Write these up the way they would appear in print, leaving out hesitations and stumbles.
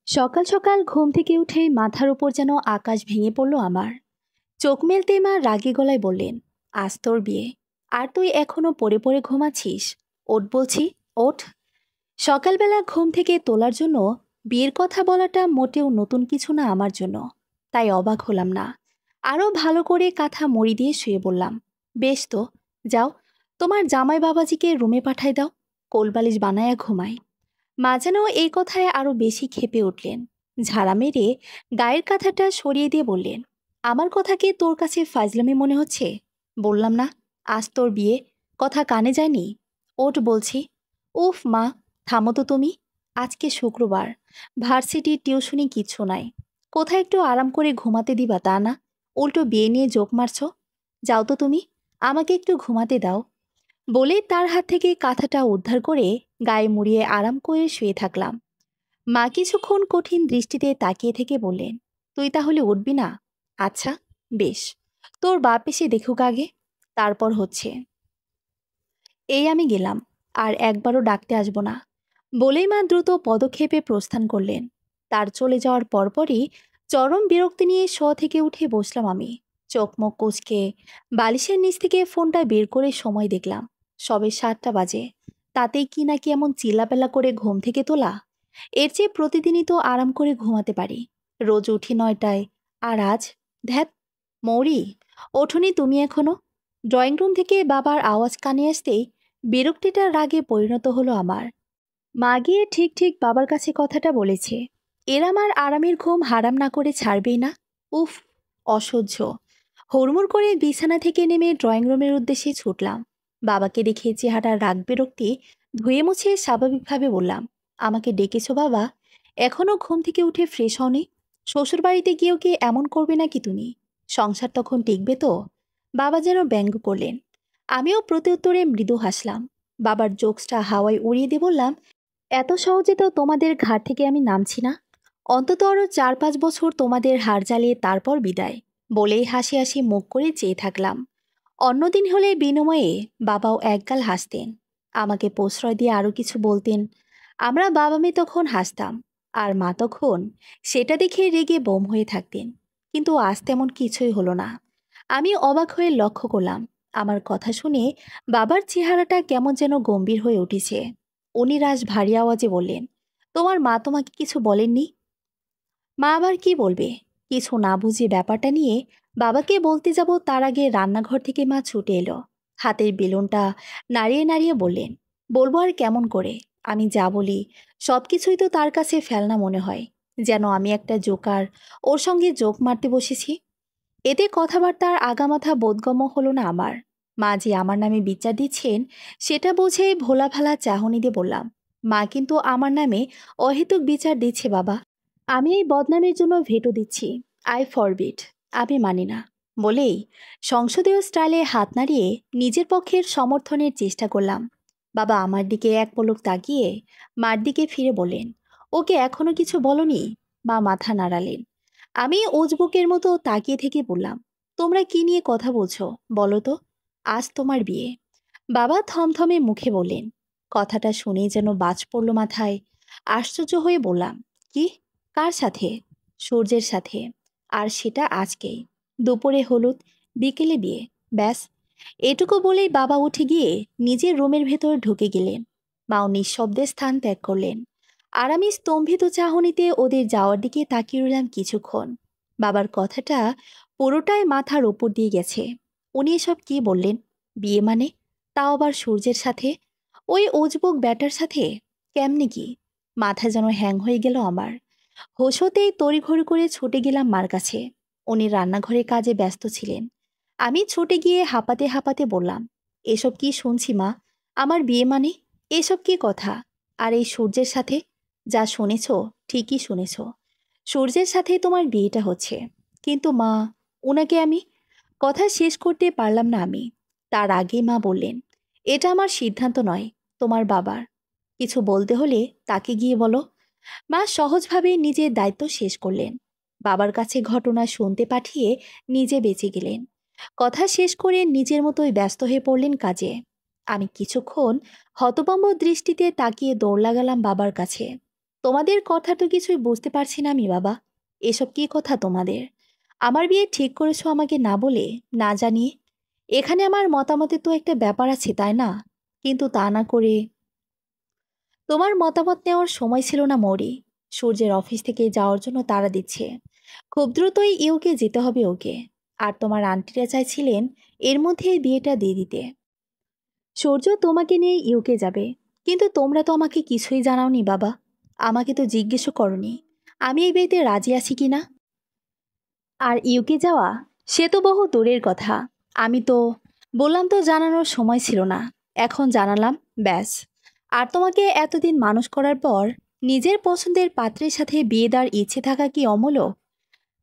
সকাল সকাল ঘুম থেকে উঠেই মাথার উপর যেন আকাশ ভেঙে পড়ল আমার। চোখ মেলতেই মা রাগী গলায় বললেন, আজ তোর বিয়ে, আর তুই এখনো পড়ে পড়ে ঘুমাচ্ছিস। ওঠ বলছি, ওঠ। সকালবেলা ঘুম থেকে তোলার জন্য বিয়ের কথা বলাটা মোটেও নতুন কিছু না আমার জন্য। তাই অবাক হলাম না, আরও ভালো করে কাঁথা মুড়ি দিয়ে শুয়ে বললাম, বেশ তো, যাও, তোমার জামাই বাবাজিকে রুমে পাঠায় দাও, কোলবালিশ বানায়া ঘুমায়। মা যেন এই কথায় আরো বেশি ক্ষেপে উঠলেন। ঝাড়া মেরে গায়ের কাঁথাটা সরিয়ে দিয়ে বললেন, আমার কথা কি তোর কাছে ফাজলামি মনে হচ্ছে? বললাম না আজ তোর বিয়ে, কথা কানে যায়নি? ওঠ বলছি। উফ মা, থামো তো তুমি। আজকে শুক্রবার, ভার্সিটি টিউশনি কিচ্ছু নাই, কোথায় একটু আরাম করে ঘুমাতে দিবা তা না, উল্টো বিয়ে নিয়ে জোক মারছো। যাও তো তুমি, আমাকে একটু ঘুমাতে দাও। বলে তার হাত থেকে কাঁথাটা উদ্ধার করে গায়ে মুড়িয়ে আরাম করে শুয়ে থাকলাম। মা কিছুক্ষণ কঠিন দৃষ্টিতে তাকিয়ে থেকে বললেন, তুই তাহলে উঠবি না? আচ্ছা, বেশ, তোর বাপ এসে দেখুক আগে, তারপর হচ্ছে। এই আমি গেলাম, আর একবারও ডাকতে আসবো না। বলেই মা দ্রুত পদক্ষেপে প্রস্থান করলেন। তার চলে যাওয়ার পরপরই চরম বিরক্তি নিয়ে থেকে উঠে বসলাম আমি। চোখ মুখ কুঁচকে বালিশের নিচ থেকে ফোনটা বের করে সময় দেখলাম, সবে 7টা বাজে। তাতেই কি নাকি এমন চিল্লাপেলা করে ঘুম থেকে তোলা? এর চেয়ে প্রতিদিনই তো আরাম করে ঘুমাতে পারি, রোজ উঠি 9টায়। আর আজ, ধ্যাত, মৌরি, ওঠোনি তুমি এখনো? ড্রয়িং রুম থেকে বাবার আওয়াজ কানে আসতেই বিরক্তিটার রাগে পরিণত হলো আমার। মা গিয়ে ঠিক ঠিক বাবার কাছে কথাটা বলেছে, এরা আমার আরামের ঘুম হারাম না করে ছাড়বেই না। উফ, অসহ্য। হুড়মুড় করে বিছানা থেকে নেমে ড্রয়িং রুমের উদ্দেশ্যে ছুটলাম। বাবাকে দেখে চেহারার রাগ বিরক্তি ধুয়ে মুছে স্বাভাবিকভাবে বললাম, আমাকে ডেকেছো বাবা? এখনো ঘুম থেকে উঠে ফ্রেশ হওনি? শ্বশুরবাড়িতে গিয়েও কি এমন করবে নাকি তুমি? সংসার তখন টিকবে তো? বাবা যেন ব্যঙ্গ করলেন। আমিও প্রত্যুত্তরে মৃদু হাসলাম। বাবার জোকসটা হাওয়ায় উড়িয়ে দিয়ে বললাম, এত সহজে তো তোমাদের ঘাট থেকে আমি নামছি না। অন্তত আরও 4-5 বছর তোমাদের হাড় জ্বালিয়ে তারপর বিদায়। বলেই হাসি হাসি মুখ করে চেয়ে থাকলাম। অন্যদিন হলে বিনিময়ে বাবাও একগাল হাসতেন, আমাকে প্রশ্রয় দিয়ে আরও কিছু বলতেন। আমরা বাবা মেয়ে তখন হাসতাম, আর মা তখন সেটা দেখে রেগে বোম হয়ে থাকতেন। কিন্তু আজ তেমন কিছুই হলো না। আমি অবাক হয়ে লক্ষ্য করলাম, আমার কথা শুনে বাবার চেহারাটা কেমন যেন গম্ভীর হয়ে উঠেছে। উনি রাজ ভারী আওয়াজে বললেন, তোমার মা তোমাকে কিছু বলেননি? মা আবার কি বলবে? কিছু না বুঝে ব্যাপারটা নিয়ে বাবাকে বলতে যাব তার আগে রান্নাঘর থেকে মা ছুটে এলো। হাতের বেলুনটা নাড়িয়ে নাড়িয়ে বললেন, বলবো আর কেমন করে? আমি যা বলি সব কিছুই তো তার কাছে ফেলনা মনে হয়, যেন আমি একটা জোকার, ওর সঙ্গে জোক মারতে বসেছি। এতে কথাবার্তার আগামাথা বোধগম্য হলো না আমার। মা যে আমার নামে বিচার দিচ্ছেন সেটা বুঝে ভোলা ভালা চাহনি দিয়ে বললাম, মা কিন্তু আমার নামে অহেতুক বিচার দিচ্ছে বাবা। আমি এই বদনামের জন্য ভেটো দিচ্ছি। আই ফরবিট, আমি মানি না। বলেই সংসদীয় স্টাইলে হাত নাড়িয়ে নিজের পক্ষের সমর্থনের চেষ্টা করলাম। বাবা আমার দিকে এক পলক তাকিয়ে মার দিকে ফিরে বললেন, ওকে এখনো কিছু বলনি? মা মাথা নাড়ালেন। আমি উজবুকের মতো তাকিয়ে থেকে বললাম, তোমরা কি নিয়ে কথা বলছো বলো তো? আজ তোমার বিয়ে। বাবা থমথমে মুখে বললেন। কথাটা শুনেই যেন বাজ পড়ল মাথায়। আশ্চর্য হয়ে বললাম, কি, কার সাথে? সূর্যের সাথে। আর সেটা আজকেই। দুপুরে হলুদ, বিকেলে বিয়ে, ব্যাস। এটুকু বলেই বাবা উঠে গিয়ে নিজের রুমের ভেতর ঢুকে গেলেন। মাও নিঃশব্দে স্থান ত্যাগ করলেন। আর আমি স্তম্ভিত চাহনিতে ওদের যাওয়ার দিকে তাকিয়ে রইলাম কিছুক্ষণ। বাবার কথাটা পুরোটাই মাথার ওপর দিয়ে গেছে। উনি এসব কি বললেন? বিয়ে মানে? তাও আবার সূর্যের সাথে? ওই উজবুক ব্যাটার সাথে? কেমনে কি? মাথা যেন হ্যাং হয়ে গেল আমার। হোশ হতেই তড়িঘড়ি করে ছুটে গেলাম মার কাছে। উনি রান্নাঘরে কাজে ব্যস্ত ছিলেন। আমি ছুটে গিয়ে হাঁপাতে হাঁপাতে বললাম, এসব কি শুনছি মা? আমার বিয়ে মানে? এসব কি কথা? আর এই সূর্যের সাথে? যা শুনেছ ঠিকই শুনেছ, সূর্যের সাথে তোমার বিয়েটা হচ্ছে। কিন্তু মা, উনাকে আমি। কথা শেষ করতে পারলাম না আমি। তার আগেই মা বললেন, এটা আমার সিদ্ধান্ত নয়, তোমার বাবার। কিছু বলতে হলে তাকে গিয়ে বলো। মা সহজভাবে নিজের দায়িত্ব শেষ করলেন। বাবার কাছে ঘটনা শুনতে পাঠিয়ে নিজে বেঁচে গেলেন। কথা শেষ করে নিজের মতোই ব্যস্ত হয়ে পড়লেন কাজে। আমি কিছুক্ষণ হতভম্ব দৃষ্টিতে তাকিয়ে দৌড় লাগালাম বাবার কাছে। তোমাদের কথা তো কিছুই বুঝতে পারছি না আমি বাবা। এসব কি কথা তোমাদের? আমার বিয়ে ঠিক করেছো আমাকে না বলে, না জানিয়ে। এখানে আমার মতামতের তো একটা ব্যাপার আছে তাই না? কিন্তু তা না করে তোমার মতামত নেওয়ার সময় ছিল না মৌরি। সূর্যের অফিস থেকে যাওয়ার জন্য তাড়া দিচ্ছে। খুব দ্রুতই ইউকে যেতে হবে ওকে। আর তোমার আন্টিরা চাইছিলেন এর মধ্যেই বিয়েটা দিয়ে দিতে। সূর্য তোমাকে নিয়ে ইউকে যাবে, কিন্তু তোমরা তো আমাকে কিছুই জানাওনি বাবা। আমাকে তো জিজ্ঞেসও করনি আমি এই বিয়েতে রাজি আছি কিনা। আর ইউকে যাওয়া, সে তো বহু দূরের কথা। আমি তো বললাম তো জানানোর সময় ছিল না। এখন জানালাম, ব্যাস। আর তোমাকে এতদিন মানুষ করার পর নিজের পছন্দের পাত্রের সাথে বিয়ে দেওয়ার ইচ্ছে থাকা কি অমূলক?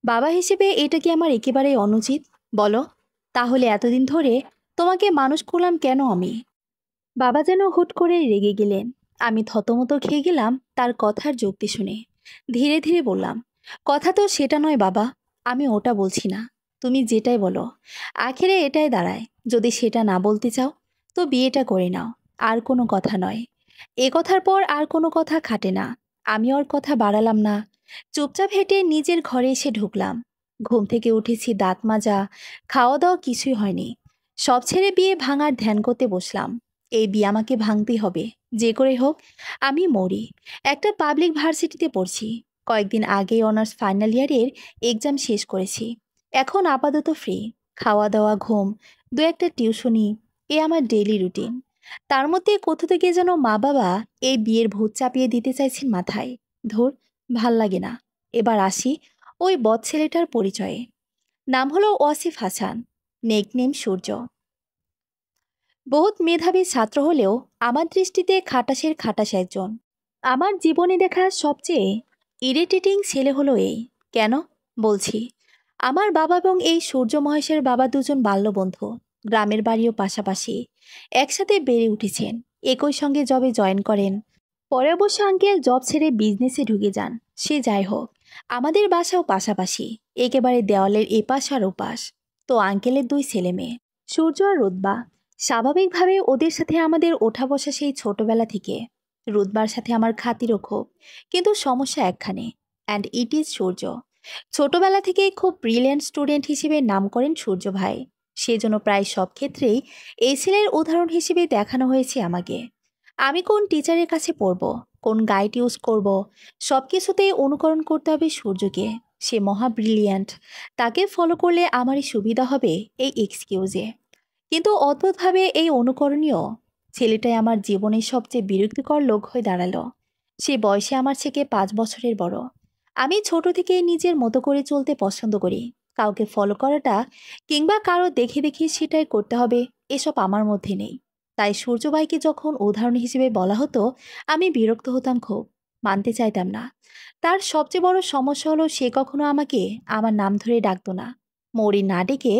বাবা হিসেবে এটা কি আমার একেবারেই অনুচিত? বলো। তাহলে এতদিন ধরে তোমাকে মানুষ করলাম কেন আমি? বাবা যেন হুট করে রেগে গেলেন। আমি থতমত খেয়ে গেলাম তার কথার যুক্তি শুনে। ধীরে ধীরে বললাম, কথা তো সেটা নয় বাবা। আমি ওটা বলছি না। তুমি যেটাই বলো, আখেরে এটাই দাঁড়ায়। যদি সেটা না বলতে চাও, তো বিয়েটা করে নাও। আর কোনো কথা নয়। এ কথার পর আর কোনো কথা খাটে না। আমি ওর কথা বাড়ালাম না। চুপচাপ হেঁটে নিজের ঘরে এসে ঢুকলাম। ঘুম থেকে উঠেছি দাঁত মাজা, খাওয়া দাওয়া কিছুই হয়নি। সব ছেড়ে বিয়ে ভাঙার ধ্যান করতে বসলাম। এই বিয়ে আমাকে ভাঙতেই হবে, যে করে হোক। আমি মরি। একটা পাবলিক ভার্সিটিতে পড়ছি। কয়েকদিন আগেই অনার্স ফাইনাল ইয়ারের এক্সাম শেষ করেছি। এখন আপাতত ফ্রি। খাওয়া দাওয়া, ঘুম, দু একটা টিউশনি, এ আমার ডেইলি রুটিন। তার মধ্যে কোথা থেকে যেন মা বাবা এই বিয়ের ভূত চাপিয়ে দিতে চাইছেন মাথায়। ধুর, ভাল লাগে না। এবার আসি ওই বদ ছেলেটার পরিচয়ে। নাম হলো ওয়াসিফ হাসান, নেকনেম সূর্য। বহুত মেধাবী ছাত্র হলেও আমার দৃষ্টিতে খাটাসের খাটাস একজন। আমার জীবনে দেখা সবচেয়ে ইরিটেটিং ছেলে হলো এই। কেন বলছি, আমার বাবা এবং এই সূর্য মহেশের বাবা দুজন বাল্যবন্ধু। গ্রামের বাড়িও পাশাপাশি। একসাথে বেড়ে উঠেছেন। একই সঙ্গে জবে জয়েন করেন। পরে অবশ্য আঙ্কেল জব ছেড়ে বিজনেসে ঢুকে যান। সে যাই হোক, আমাদের বাসাও পাশাপাশি, একেবারে দেওয়ালের এপাশ আর ওপাশ। তো আঙ্কেলের দুই ছেলে মেয়ে, সূর্য আর রুতবা। স্বাভাবিকভাবে ওদের সাথে আমাদের ওঠা বসা সেই ছোটবেলা থেকে। রুতবার সাথে আমার খাতিরও খুব। কিন্তু সমস্যা একখানে, অ্যান্ড ইট ইজ সূর্য। ছোটবেলা থেকেই খুব ব্রিলিয়ান্ট স্টুডেন্ট হিসেবে নাম করেন সূর্য ভাই। সেজন্য প্রায় সব ক্ষেত্রেই এই ছেলের উদাহরণ হিসেবে দেখানো হয়েছে আমাকে। আমি কোন টিচারের কাছে পড়ব, কোন গাইড ইউজ করব, সব কিছুতেই অনুকরণ করতে হবে সূর্যকে। সে মহা ব্রিলিয়ান্ট। তাকে ফলো করলে আমারই সুবিধা হবে এই এক্সকিউজে। কিন্তু অদ্ভুতভাবে এই অনুকরণীয় ছেলেটাই আমার জীবনের সবচেয়ে বিরক্তিকর লোক হয়ে দাঁড়ালো। সে বয়সে আমার থেকে 5 বছরের বড়। আমি ছোট থেকে নিজের মতো করে চলতে পছন্দ করি। কাউকে ফলো করাটা কিংবা কারো দেখে দেখে সেটাই করতে হবে, এসব আমার মধ্যে নেই। তাই সূর্যবাইকে যখন উদাহরণ হিসেবে বলা হতো, আমি বিরক্ত হতাম খুব। মানতে চাইতাম না। তার সবচেয়ে বড় সমস্যা হলো সে কখনো আমাকে আমার নাম ধরে ডাকতো না। মৌরি না ডেকে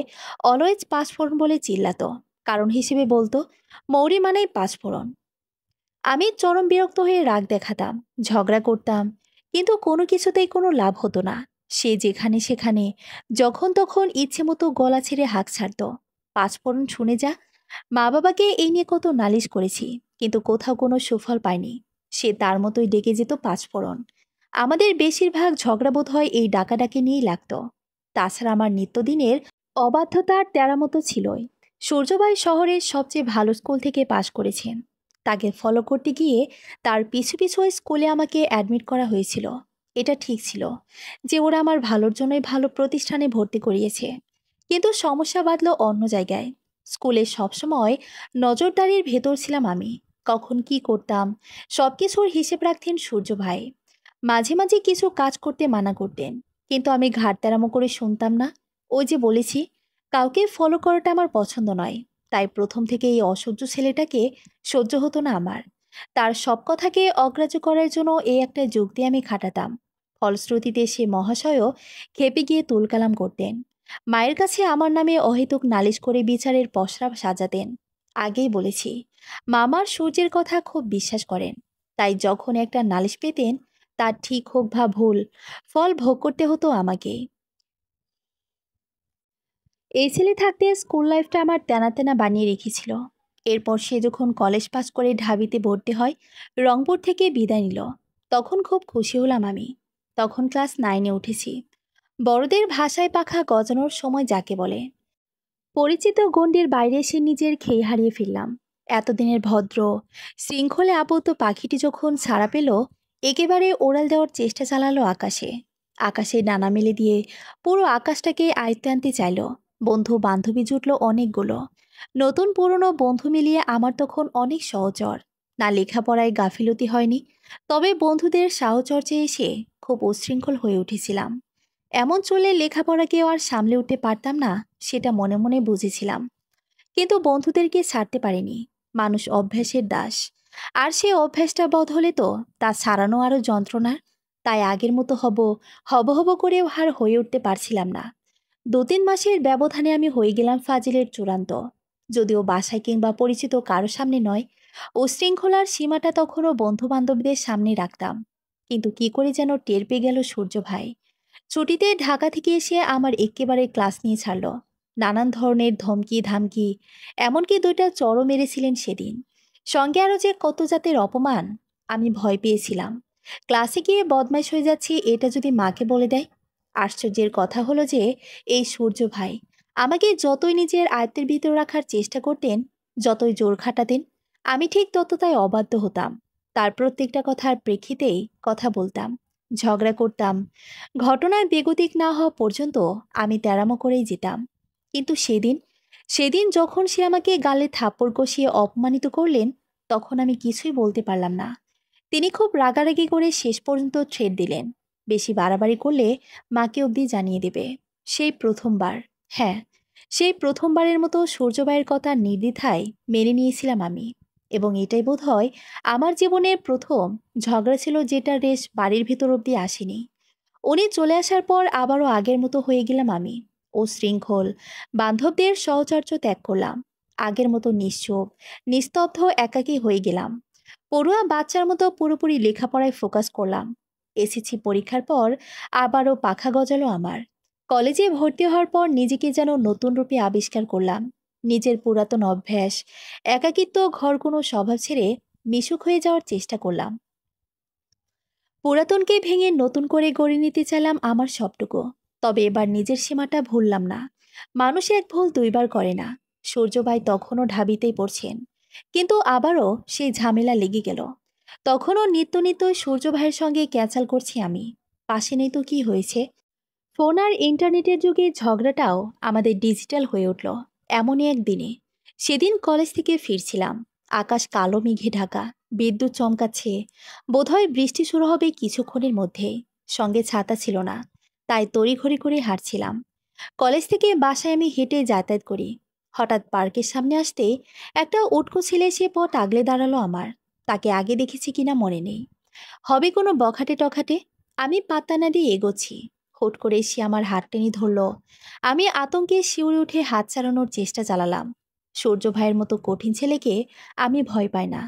অলওয়েজ পাঁচফোড়ন বলে চিল্লাতো। কারণ হিসেবে বলতো, মৌরি মানেই পাঁচফোড়ন। আমি চরম বিরক্ত হয়ে রাগ দেখাতাম, ঝগড়া করতাম। কিন্তু কোনো কিছুতেই কোনো লাভ হতো না। সে যেখানে সেখানে যখন তখন ইচ্ছে মতো গলা ছেড়ে হাঁক ছাড়ত। পাঁচফোড়ন শুনে যা। মা বাবাকে এই নিয়ে কত নালিশ করেছি, কিন্তু কোথাও কোনো সুফল পায়নি। সে তার মতোই ডেকে যেত পাঁচফোড়ন। আমাদের বেশিরভাগ ঝগড়া বোধ হয় এই ডাকাডাকি নিয়েই লাগতো। তাছাড়া আমার নিত্যদিনের অবাধ্যতার তেরামতো ছিলই। সূর্যবাই শহরের সবচেয়ে ভালো স্কুল থেকে পাশ করেছেন। তাকে ফলো করতে গিয়ে তার পিছু পিছু ওই স্কুলে আমাকে অ্যাডমিট করা হয়েছিল। এটা ঠিক ছিল যে ওরা আমার ভালোর জন্যই ভালো প্রতিষ্ঠানে ভর্তি করিয়েছে। কিন্তু সমস্যা বাঁধল অন্য জায়গায়। স্কুলে সবসময় নজরদারির ভেতর ছিলাম আমি। কখন কি করতাম সব কিছুর হিসেব রাখতেন সূর্য ভাই। মাঝে মাঝে কিছু কাজ করতে মানা করতেন, কিন্তু আমি ঘাড় তেরামো করে শুনতাম না। ওই যে বলেছি, কাউকে ফলো করাটা আমার পছন্দ নয়। তাই প্রথম থেকে এই অসহ্য ছেলেটাকে সহ্য হতো না আমার। তার সব কথাকে অগ্রাহ্য করার জন্য এই একটা যুক্তি আমি খাটাতাম। ফলশ্রুতিতে সে মহাশয়ও খেপে গিয়ে তুলকালাম করতেন। মায়ের কাছে আমার নামে অহেতুক নালিশ করে বিচারের পসরা সাজাতেন। আগেই বলেছি, মামার সূর্যের কথা খুব বিশ্বাস করেন। তাই যখন একটা নালিশ পেতেন, তার ঠিক হোক বা ভুল, ফল ভোগ করতে হতো আমাকে। এই ছেলে থাকতে স্কুল লাইফটা আমার তেনা তেনা বানিয়ে রেখেছিল। এরপর সে যখন কলেজ পাস করে ঢাবিতে ভর্তি হয়, রংপুর থেকে বিদায় নিল। তখন খুব খুশি হলাম আমি। তখন ক্লাস 9-এ উঠেছি। বড়দের ভাষায় পাখা গজানোর সময় যাকে বলে। পরিচিত গণ্ডির বাইরে এসে নিজের খেই হারিয়ে ফেললাম। এতদিনের ভদ্র শৃঙ্খলে আবদ্ধ পাখিটি যখন ছাড়া পেল, একেবারে ওড়াল দেওয়ার চেষ্টা চালালো আকাশে। আকাশে ডানা মেলে দিয়ে পুরো আকাশটাকে আয়ত্তে আনতে চাইল। বন্ধু বান্ধবী জুটলো অনেকগুলো। নতুন পুরনো বন্ধু মিলিয়ে আমার তখন অনেক সহচর। না লেখাপড়ায় গাফিলতি হয়নি, তবে বন্ধুদের সাহচর্যে এসে খুব উচ্ছৃঙ্খল হয়ে উঠেছিলাম। এমন চলে লেখাপড়াকেও আর সামলে উঠতে পারতাম না, সেটা মনে মনে বুঝেছিলাম। কিন্তু বন্ধুদেরকে ছাড়তে পারিনি। মানুষ অভ্যাসের দাস। আর সে অভ্যাসটা বদলে তো তা ছাড়ানো আরও যন্ত্রণার। তাই আগের মতো হব হব হব করেও আর হয়ে উঠতে পারছিলাম না। 2-3 মাসের ব্যবধানে আমি হয়ে গেলাম ফাজিলের চূড়ান্ত। যদিও বাসায় কিংবা পরিচিত কারো সামনে নয়, উশৃঙ্খলার সীমাটা তখনও বন্ধু বান্ধবীদের সামনে রাখতাম। কিন্তু কি করে যেন টের পেয়ে গেল সূর্য ভাই। ছুটিতে ঢাকা থেকে এসে আমার একেবারে ক্লাস নিয়ে ছাড়ল। নানান ধরনের ধমকি ধামকি, এমনকি 2টা চড়ও মেরেছিলেন সেদিন। সঙ্গে আরও যে কত জাতের অপমান। আমি ভয় পেয়েছিলাম ক্লাসে গিয়ে বদমাইশ হয়ে যাচ্ছি এটা যদি মাকে বলে দেয়। আশ্চর্যের কথা হলো যে এই সূর্য ভাই আমাকে যতই নিজের আয়ত্তের ভিতর রাখার চেষ্টা করতেন, যতই জোর খাটাতেন, আমি ঠিক ততটাই অবাধ্য হতাম। তার প্রত্যেকটা কথার প্রেক্ষিতেই কথা বলতাম, ঝগড়া করতাম। ঘটনায় বেগতিক না হওয়া পর্যন্ত আমি তেরামো করেই যেতাম। কিন্তু সেদিন সেদিন যখন সে আমাকে গালে থাপ্পড় কষিয়ে অপমানিত করলেন, তখন আমি কিছুই বলতে পারলাম না। তিনি খুব রাগারাগি করে শেষ পর্যন্ত থ্রেট দিলেন, বেশি বাড়াবাড়ি করলে মাকে অবধি জানিয়ে দেবে। সেই প্রথমবার, হ্যাঁ, সেই প্রথমবারের মতো সূর্যবাইয়ের কথা নির্দ্বিধায় মেনে নিয়েছিলাম আমি। এবং এটাই বোধহয় আমার জীবনের প্রথম ঝগড়া ছিল, যেটা রেশ বাড়ির ভিতর অবধি আসেনি। উনি চলে আসার পর আবারও আগের মতো হয়ে গেলাম আমি। ও শৃঙ্খল বান্ধবদের সহচর্য ত্যাগ করলাম। আগের মতো নিশ্চুপ নিস্তব্ধ একাকী হয়ে গেলাম। পড়ুয়া বাচ্চার মতো পুরোপুরি লেখাপড়ায় ফোকাস করলাম। এসেছি পরীক্ষার পর আবারও পাখা গজালো আমার। কলেজে ভর্তি হওয়ার পর নিজেকে যেন নতুন রূপে আবিষ্কার করলাম। নিজের পুরাতন অভ্যাস, একাকিত্ব, ঘর কোনো স্বভাব ছেড়ে মিশুক হয়ে যাওয়ার চেষ্টা করলাম। পুরাতনকে ভেঙে নতুন করে গড়ে নিতে চাইলাম আমার সবটুকু। তবে এবার নিজের সীমাটা ভুললাম না। মানুষ এক ভুল 2বার করে না। সূর্যভাই তখনও ঢাবিতেই পড়ছেন, কিন্তু আবারও সেই ঝামেলা লেগে গেল। তখনও নিত্য নিত্য সূর্য ভাইয়ের সঙ্গে ক্যাচাল করছি আমি। পাশে নেই তো কি হয়েছে, ফোন আর ইন্টারনেটের যুগে ঝগড়াটাও আমাদের ডিজিটাল হয়ে উঠল এমনই এক দিনে। সেদিন কলেজ থেকে ফিরছিলাম। আকাশ কালো মেঘে ঢাকা, বিদ্যুৎ চমকাচ্ছে। বোধহয় বৃষ্টি শুরু হবে কিছুক্ষণের মধ্যেই। সঙ্গে ছাতা ছিল না, তাই তড়িঘড়ি করে হাঁটছিলাম। কলেজ থেকে বাসায় আমি হেঁটে যাতায়াত করি। হঠাৎ পার্কের সামনে আসতে একটা উটকো ছেলে এসে পথ আগলে দাঁড়ালো আমার। তাকে আগে দেখেছি কিনা মনে নেই। হবে কোনো বখাটে টখাটে। আমি পাত্তা না দিয়ে এগোচ্ছি। হুট করে সে আমার হাত টেনে ধরল। আমি আতঙ্কে শিউরে উঠে হাত চালানোর চেষ্টা চালালাম। সূর্য ভাইয়ের মতো কঠিন ছেলেকে আমি ভয় পাই না,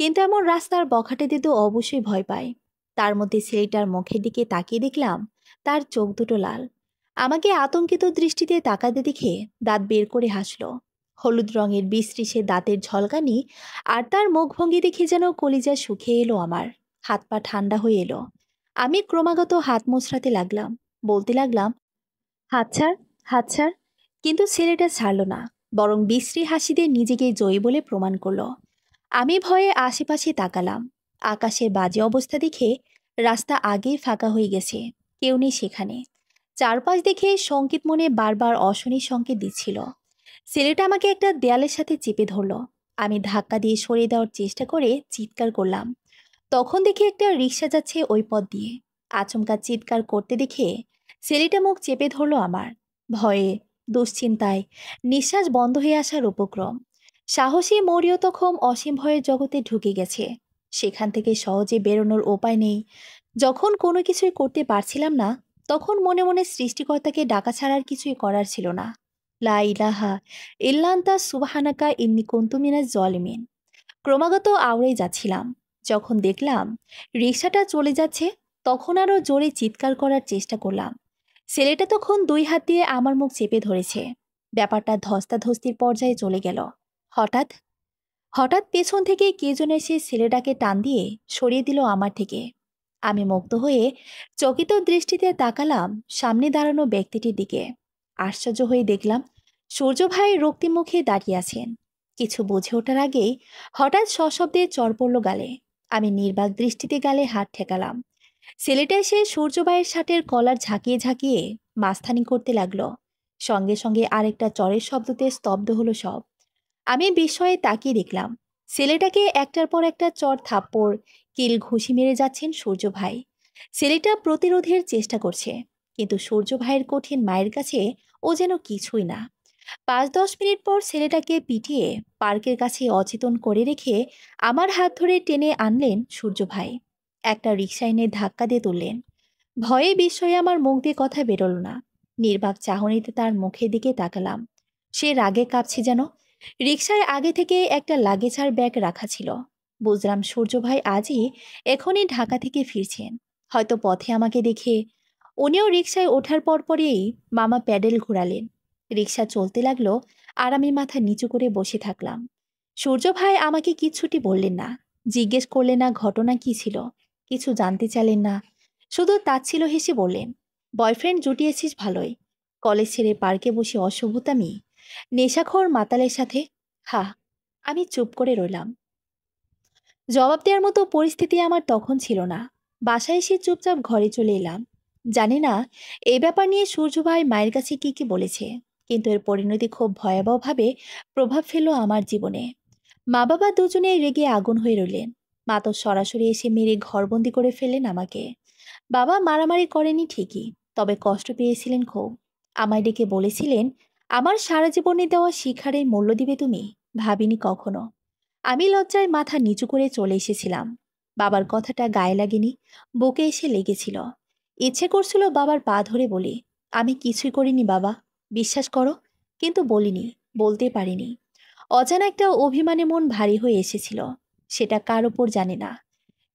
কিন্তু এমন রাস্তার বখাটেদের তো অবশ্যই ভয় পাই। তার মধ্যে ছেলেটার মুখের দিকে তাকিয়ে দেখলাম তার চোখ দুটো লাল। আমাকে আতঙ্কিত দৃষ্টিতে তাকাতে দেখে দাঁত বের করে হাসল। হলুদ রঙের বিশ্রী সে দাঁতের ঝলকানি আর তার মুখভঙ্গি দেখে যেন কলিজা শুকিয়ে এলো আমার। হাত পা ঠান্ডা হয়ে এলো। আমি ক্রমাগত হাত মোছড়াতে লাগলাম, বলতে লাগলাম, হাত ছাড়, হাত ছাড়। কিন্তু ছেলেটা ছাড়ল না, বরং বিশ্রী হাসিতে নিজেকে জয়ী বলে প্রমাণ করলো। আমি ভয়ে আশেপাশে তাকালাম। আকাশের বাজে অবস্থা দেখে রাস্তা আগেই ফাঁকা হয়ে গেছে, কেউ নেই সেখানে। চারপাশ দেখে শঙ্কিত মনে বারবার অশনি সংকেত দিচ্ছিল। ছেলেটা আমাকে একটা দেয়ালের সাথে চেপে ধরল। আমি ধাক্কা দিয়ে সরিয়ে দেওয়ার চেষ্টা করে চিৎকার করলাম। তখন দেখি একটা রিক্সা যাচ্ছে ওই পথ দিয়ে। আচমকা চিৎকার করতে দেখে ছেলেটা মুখ চেপে ধরলো আমার। ভয়ে, দুশ্চিন্তায় নিঃশ্বাস বন্ধ হয়ে আসার উপক্রম। সাহসী মরিও তখন অসীম ভয়ের জগতে ঢুকে গেছে। সেখান থেকে সহজে বেরোনোর উপায় নেই। যখন কোনো কিছুই করতে পারছিলাম না, তখন মনে মনে সৃষ্টিকর্তাকে ডাকা ছাড়ার কিছুই করার ছিল না। লা ইলাহা ইল্লান্তা সুবহানাকা ইন্নী কুনতু মিনাজ জালিমিন। ক্রমাগত আওড়াই যাচ্ছিলাম। যখন দেখলাম রিকশাটা চলে যাচ্ছে, তখন আরও জোরে চিৎকার করার চেষ্টা করলাম। ছেলেটা তখন 2 হাত দিয়ে আমার মুখ চেপে ধরেছে। ব্যাপারটা ধস্তাধস্তির পর্যায়ে চলে গেল। হঠাৎ হঠাৎ পেছন থেকে কে যেন এসে ছেলেটাকে টান দিয়ে সরিয়ে দিল আমার থেকে। আমি মুগ্ধ হয়ে চকিত দৃষ্টিতে তাকালাম সামনে দাঁড়ানো ব্যক্তিটির দিকে। আশ্চর্য হয়ে দেখলাম সূর্য ভাই রক্তিম মুখে দাঁড়িয়ে আছেন। কিছু বুঝে ওঠার আগেই হঠাৎ সশব্দে চড় পড়ল গালে। আমি নির্বাক দৃষ্টিতে গালে হাত ঠেকালাম। ছেলেটা এসে সূর্য ভাইয়ের শার্টের কলার ঝাঁকিয়ে ঝাঁকিয়ে মাস্তানি করতে লাগলো। সঙ্গে সঙ্গে আরেকটা চরের শব্দতে স্তব্ধ হলো সব। আমি বিস্ময়ে তাকিয়ে দেখলাম ছেলেটাকে একটার পর একটা চর থাপ্পড় কিল ঘুষি মেরে যাচ্ছেন সূর্য ভাই। ছেলেটা প্রতিরোধের চেষ্টা করছে, কিন্তু সূর্য ভাইয়ের কঠিন মায়ের কাছে ও যেন কিছুই না। ৫-১০ মিনিট পর ছেলেটাকে পিটিয়ে পার্কের কাছে অচেতন করে রেখে আমার হাত ধরে টেনে আনলেন সূর্য ভাই। একটা রিকশা এনে ধাক্কা দিয়ে তুললেন। ভয়ে বিস্ময়ে আমার মুখ দিয়ে কথা বেরোলো না। নির্বাক চাহনিতে তার মুখের দিকে তাকালাম। সে রাগে কাঁপছে যেন। রিকশায় আগে থেকে একটা লাগেজ আর ব্যাগ রাখা ছিল। বুঝলাম সূর্য ভাই আজই এখনই ঢাকা থেকে ফিরছেন। হয়তো পথে আমাকে দেখে উনিও রিকশায় ওঠার পরপরই মামা প্যাডেল ঘোরালেন। রিকশা চলতে লাগলো আর আমি মাথা নিচু করে বসে থাকলাম। সূর্য ভাই আমাকে কিচ্ছুটি বললেন না, জিজ্ঞেস করলেন না ঘটনা কি ছিল, কিছু জানতে চাইলেন না। শুধু তাচ্ছিল হেসে বললেন, বয়ফ্রেন্ড জুটিয়েছিস ভালোই, কলেজ ছেড়ে পার্কে বসে অসভ্যতামি, নেশাখোর মাতালের সাথে। হা। আমি চুপ করে রইলাম। জবাব দেওয়ার মতো পরিস্থিতি আমার তখন ছিল না। বাসায় এসে চুপচাপ ঘরে চলে এলাম। জানি না এই ব্যাপার নিয়ে সূর্য ভাই মায়ের কাছে কি কি বলেছে, কিন্তু এর পরিণতি খুব ভয়াবহভাবে প্রভাব ফেলল আমার জীবনে। মা বাবা দুজনেই রেগে আগুন হয়ে রইলেন। মা তো সরাসরি এসে মেরে ঘরবন্দি করে ফেললেন আমাকে। বাবা মারামারি করেনি ঠিকই, তবে কষ্ট পেয়েছিলেন খুব। আমায় ডেকে বলেছিলেন, আমার সারা জীবনে দেওয়া শিক্ষারের মূল্য দিবে তুমি? ভাবিনি কখনো। আমি লজ্জায় মাথা নিচু করে চলে এসেছিলাম। বাবার কথাটা গায়ে লাগেনি, বুকে এসে লেগেছিল। ইচ্ছে করছিল বাবার পা ধরে বলি, আমি কিছুই করিনি বাবা, বিশ্বাস করো। কিন্তু বলিনি, বলতে পারিনি। অজানা একটা অভিমানে মন ভারী হয়ে এসেছিল। সেটা কার ওপর জানে না।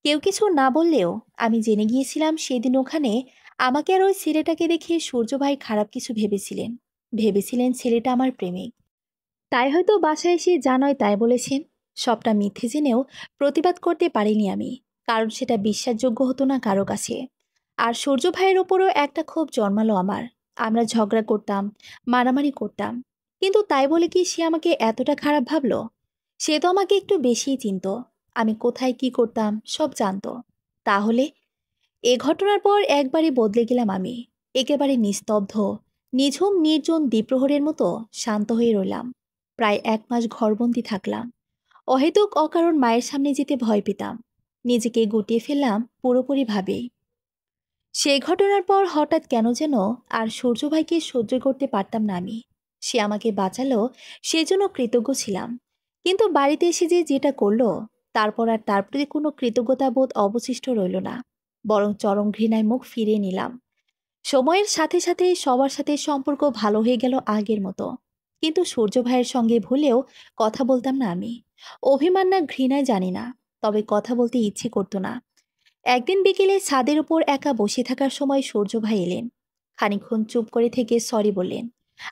কেউ কিছু না বললেও আমি জেনে গিয়েছিলাম সেদিন ওখানে আমাকে আর ওই ছেলেটাকে দেখে সূর্য ভাই খারাপ কিছু ভেবেছিলেন। ভেবেছিলেন ছেলেটা আমার প্রেমিক। তাই হয়তো বাসায় এসে যা নয় তাই বলেছেন। সবটা মিথ্যে জেনেও প্রতিবাদ করতে পারিনি আমি, কারণ সেটা বিশ্বাসযোগ্য হতো না কারো কাছে। আর সূর্য ভাইয়ের ওপরও একটা ক্ষোভ জন্মালো আমার। আমরা ঝগড়া করতাম, মারামারি করতাম, কিন্তু তাই বলে কি সে আমাকে এতটা খারাপ ভাবলো? সে তো আমাকে একটু বেশিই চিনতো। আমি কোথায় কি করতাম সব জানতো। তাহলে এ ঘটনার পর একবারই বদলে গেলাম আমি। একেবারে নিস্তব্ধ, নিঝুম নির্জন দ্বীপ্রহরের মতো শান্ত হয়ে রইলাম। প্রায় ১ মাস ঘরবন্দি থাকলাম। অহেতুক অকারণ মায়ের সামনে যেতে ভয় পেতাম। নিজেকে গুটিয়ে ফেললাম পুরোপুরিভাবেই। সেই ঘটনার পর হঠাৎ কেন যেন আর সূর্য ভাইকে সহ্য করতে পারতাম না আমি। সে আমাকে বাঁচালো, সেজন্য কৃতজ্ঞ ছিলাম। কিন্তু বাড়িতে এসে যে যেটা করলো, তারপর আর তার প্রতি কোনো কৃতজ্ঞতা বোধ অবশিষ্ট রইল না। বরং চরম ঘৃণায় মুখ ফিরিয়ে নিলাম। সময়ের সাথে সাথে সবার সাথে সম্পর্ক ভালো হয়ে গেল আগের মতো। কিন্তু সূর্য ভাইয়ের সঙ্গে ভুলেও কথা বলতাম না আমি। অভিমান না ঘৃণায় জানি না, তবে কথা বলতে ইচ্ছে করতো না। একদিন বিকেলে ছাদের উপর একা বসে থাকার সময় সূর্য ভাই এলেন। খানিকক্ষণ চুপ করে থেকে সরি বললেন।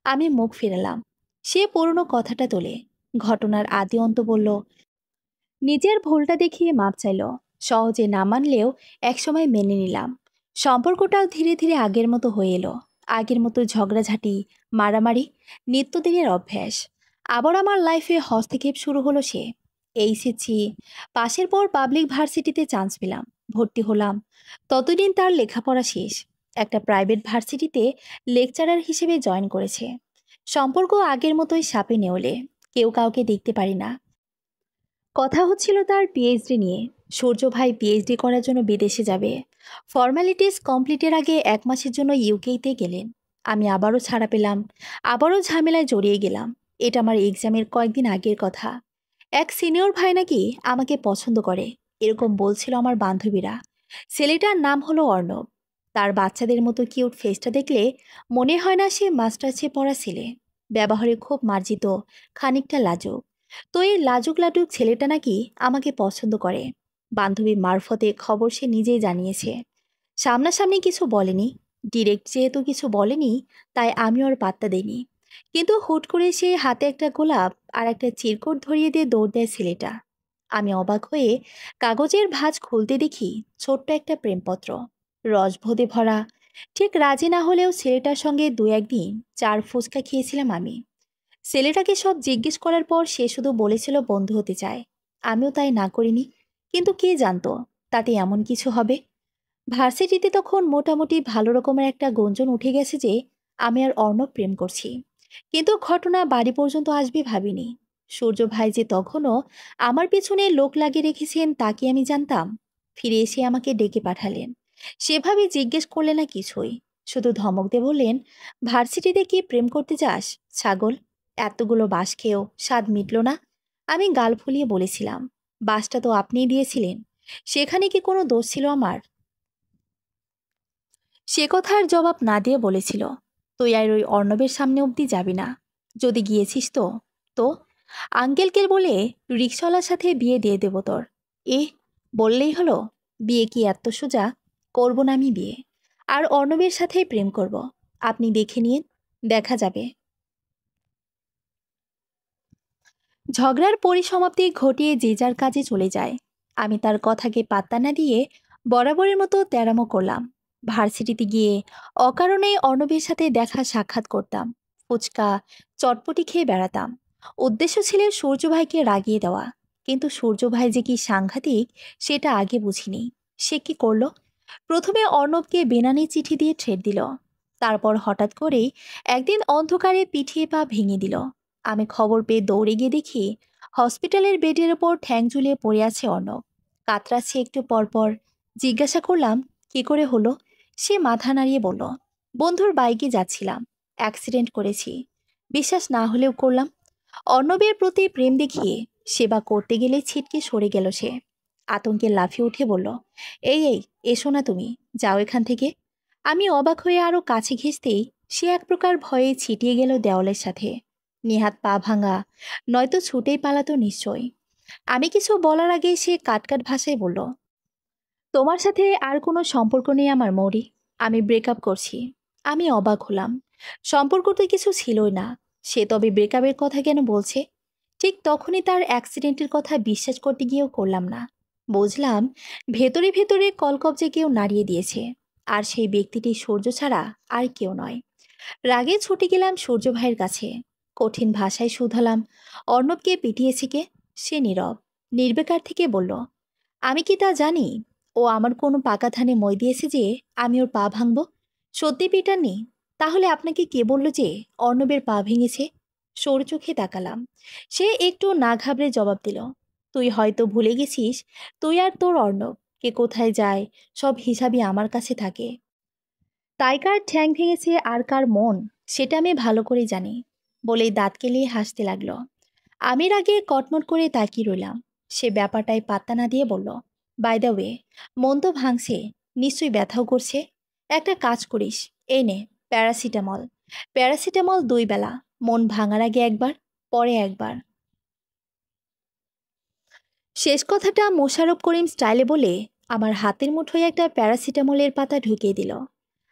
আমি মুখ ফেরালাম। সে পুরনো কথাটা তোলে, ঘটনার আদি অন্ত বলল। নিজের ভুলটা দেখিয়ে মাপ চাইল। সহজে না মানলেও একসময় মেনে নিলাম। সম্পর্কটাও ধীরে ধীরে আগের মতো হয়ে এলো। আগের মতো ঝগড়াঝাঁটি, মারামারি নিত্যদিনের অভ্যাস। আবার আমার লাইফে হস্তক্ষেপ শুরু হলো সে। এইচএসসি পাশের পর পাবলিক ভার্সিটিতে চান্স পেলাম, ভর্তি হলাম। ততদিন তার লেখাপড়া শেষ। একটা প্রাইভেট ভার্সিটিতে লেকচারার হিসেবে জয়েন করেছে। সম্পর্ক আগের মতোই সাপে নেউলে, কেউ কাউকে দেখতে পারি না। কথা হচ্ছিল তার পিএইচডি নিয়ে। সূর্য ভাই পিএইচডি করার জন্য বিদেশে যাবে। ফর্মালিটিস কমপ্লিটের আগে ১ মাসের জন্য ইউকেতে গেলেন। আমি আবারও ছাড়া পেলাম, আবারও ঝামেলায় জড়িয়ে গেলাম। এটা আমার এক্সামের কয়েকদিন আগের কথা। এক সিনিয়র ভাই নাকি আমাকে পছন্দ করে, এরকম বলছিল আমার বান্ধবীরা। ছেলেটার নাম হলো অর্ণব। তার বাচ্চাদের মতো কিউট ফেসটা দেখলে মনে হয় না সে মাস্টার্সে পড়া ছেলে। ব্যবহারে খুব মার্জিত, খানিকটা লাজুক। তো এই লাজুক লাটুক ছেলেটা নাকি আমাকে পছন্দ করে। বান্ধবী মারফতে খবর সে নিজেই জানিয়েছে। সামনাসামনি কিছু বলেনি, ডিরেক্ট যেহেতু কিছু বলেনি, তাই আমি ওর পাত্তা দেইনি। কিন্তু হুট করে সে হাতে একটা গোলাপ আর একটা চিরকুট ধরিয়ে দিয়ে দৌড় দেয় ছেলেটা। আমি অবাক হয়ে কাগজের ভাঁজ খুলতে দেখি ছোট্ট একটা প্রেমপত্র, রসভোদে ভরা। ঠিক রাজি না হলেও ছেলেটার সঙ্গে দু একদিন চার ফুচকা খেয়েছিলাম আমি। ছেলেটাকে সব জিজ্ঞেস করার পর সে শুধু বলেছিল বন্ধু হতে চায়। আমিও তাই না করিনি, কিন্তু কে জানতো তাতে এমন কিছু হবে। ভার্সিটিতে তখন মোটামুটি ভালো রকমের একটা গুঞ্জন উঠে গেছে যে আমি আর অর্ণব প্রেম করছি। কিন্তু ঘটনা বাড়ি পর্যন্ত আসবে ভাবিনি। সূর্য ভাই যে তখনও আমার পেছনে লোক লাগিয়ে রেখেছেন তা কি আমি জানতাম? ফিরে এসে আমাকে ডেকে পাঠালেন। সেভাবে জিজ্ঞেস করলে না কিছুই, শুধু ধমক দিয়ে বললেন, ভার্সিটিতে কি প্রেম করতে যাস ছাগল? এতগুলো বাস খেয়েও স্বাদ মিটল না? আমি গাল ফুলিয়ে বলেছিলাম, বাসটা তো আপনিই দিয়েছিলেন, সেখানে কি কোনো দোষ ছিল আমার? সে কথার জবাব না দিয়ে বলেছিল, তুই আর ওই অর্ণবের সামনে অবধি যাবি না। যদি গিয়েছিস তো তো আঙ্কেলকে বলে রিক্সাওয়ালার সাথে বিয়ে দিয়ে দেব তোর। এ, বললেই হলো? বিয়ে কি এত সোজা? করব না আমি বিয়ে, আর অর্ণবের সাথেই প্রেম করব। আপনি দেখে নিন, দেখা যাবে। ঝগড়ার পরিসমাপ্তি ঘটিয়ে যে যার কাজে চলে যায়। আমি তার কথাকে পাত্তা না দিয়ে বরাবরের মতো তেরামো করলাম। ভার্সিটিতে গিয়ে অকারণেই অর্ণবের সাথে দেখা সাক্ষাৎ করতাম, ফুচকা চটপটি খেয়ে বেড়াতাম। উদ্দেশ্য ছিল সূর্য ভাইকে রাগিয়ে দেওয়া। কিন্তু সূর্য ভাই যে কি সাংঘাতিক সেটা আগে বুঝিনি। সে কি করলো? প্রথমে অর্ণবকে বেনানি চিঠি দিয়ে ঠেট দিল। তারপর হঠাৎ করেই একদিন অন্ধকারে পিঠিয়ে পা ভেঙে দিল। আমি খবর পেয়ে দৌড়ে গিয়ে দেখি হসপিটালের বেডের ওপর ঠ্যাং ঝুলিয়ে পড়ে আছে অর্ণব। কাতরাচ্ছে একটু পরপর। জিজ্ঞাসা করলাম, কি করে হলো? সে মাথা নাড়িয়ে বলল, বন্ধুর বাইকে যাচ্ছিলাম, অ্যাক্সিডেন্ট করেছি। বিশ্বাস না হলেও করলাম। অর্ণবের প্রতি প্রেম দেখিয়ে সেবা করতে গেলে ছিটকে সরে গেল সে। আতঙ্কে লাফিয়ে উঠে বলল, এই এই, এসো না তুমি, যাও এখান থেকে। আমি অবাক হয়ে আরো কাছে ঘেঁষতেই সে এক প্রকার ভয়ে ছিটিয়ে গেল দেওয়ালের সাথে। নেহাত পা ভাঙা, নয়তো ছুটেই পালাতো নিশ্চয়ই। আমি কিছু বলার আগেই সে কাটকাট ভাষায় বলল, তোমার সাথে আর কোনো সম্পর্ক নেই আমার মৌরি। আমি ব্রেকআপ করছি। আমি অবাক হলাম। সম্পর্ক তো কিছু ছিলই না। সে তবে ব্রেকআপের কথা কেন বলছে? ঠিক তখনই তার অ্যাক্সিডেন্টের কথা বিশ্বাস করতে গিয়েও করলাম না। বুঝলাম, ভেতরে ভেতরে কলকবজে কেউ নাড়িয়ে দিয়েছে। আর সেই ব্যক্তিটি সূর্য ছাড়া আর কেউ নয়। রাগে ছুটে গেলাম সূর্য ভাইয়ের কাছে। কঠিন ভাষায় শুধালাম, অর্ণবকে পিটিয়েছে কে? সে নীরব, নির্বিকার থেকে বলল, আমি কি তা জানি? ও আমার কোনো পাকা ধানে মই দিয়েছে যে আমি ওর পা ভাঙব? সত্যি পিটাননি? তাহলে আপনাকে কে বলল যে অর্ণবের পা ভেঙেছে? সরু চোখে তাকালাম। সে একটু না ঘাবড়ে জবাব দিল, তুই হয়তো ভুলে গেছিস, তুই আর তোর অর্ণব কে কোথায় যায় সব হিসাবই আমার কাছে থাকে। তাই কার ঠ্যাং ভেঙেছে আর কার মন সেটা আমি ভালো করে জানি। বলেই দাঁত কেলিয়ে হাসতে লাগলো। আমি রাগে কটমট করে তাকিয়ে রইলাম। সে ব্যাপারটায় পাত্তা না দিয়ে বলল, বাই দ্য ওয়ে, মন তো ভাঙছে, নিশ্চয়ই ব্যথাও করছে। একটা কাজ করিস, এই নে প্যারাসিটামল। প্যারাসিটামল 2 বেলা, মন ভাঙার আগে একবার, পরে একবার। শেষ কথাটা মোশাররফ করিম স্টাইলে বলে আমার হাতের মুঠোয় একটা প্যারাসিটামলের পাতা ঢুকিয়ে দিল।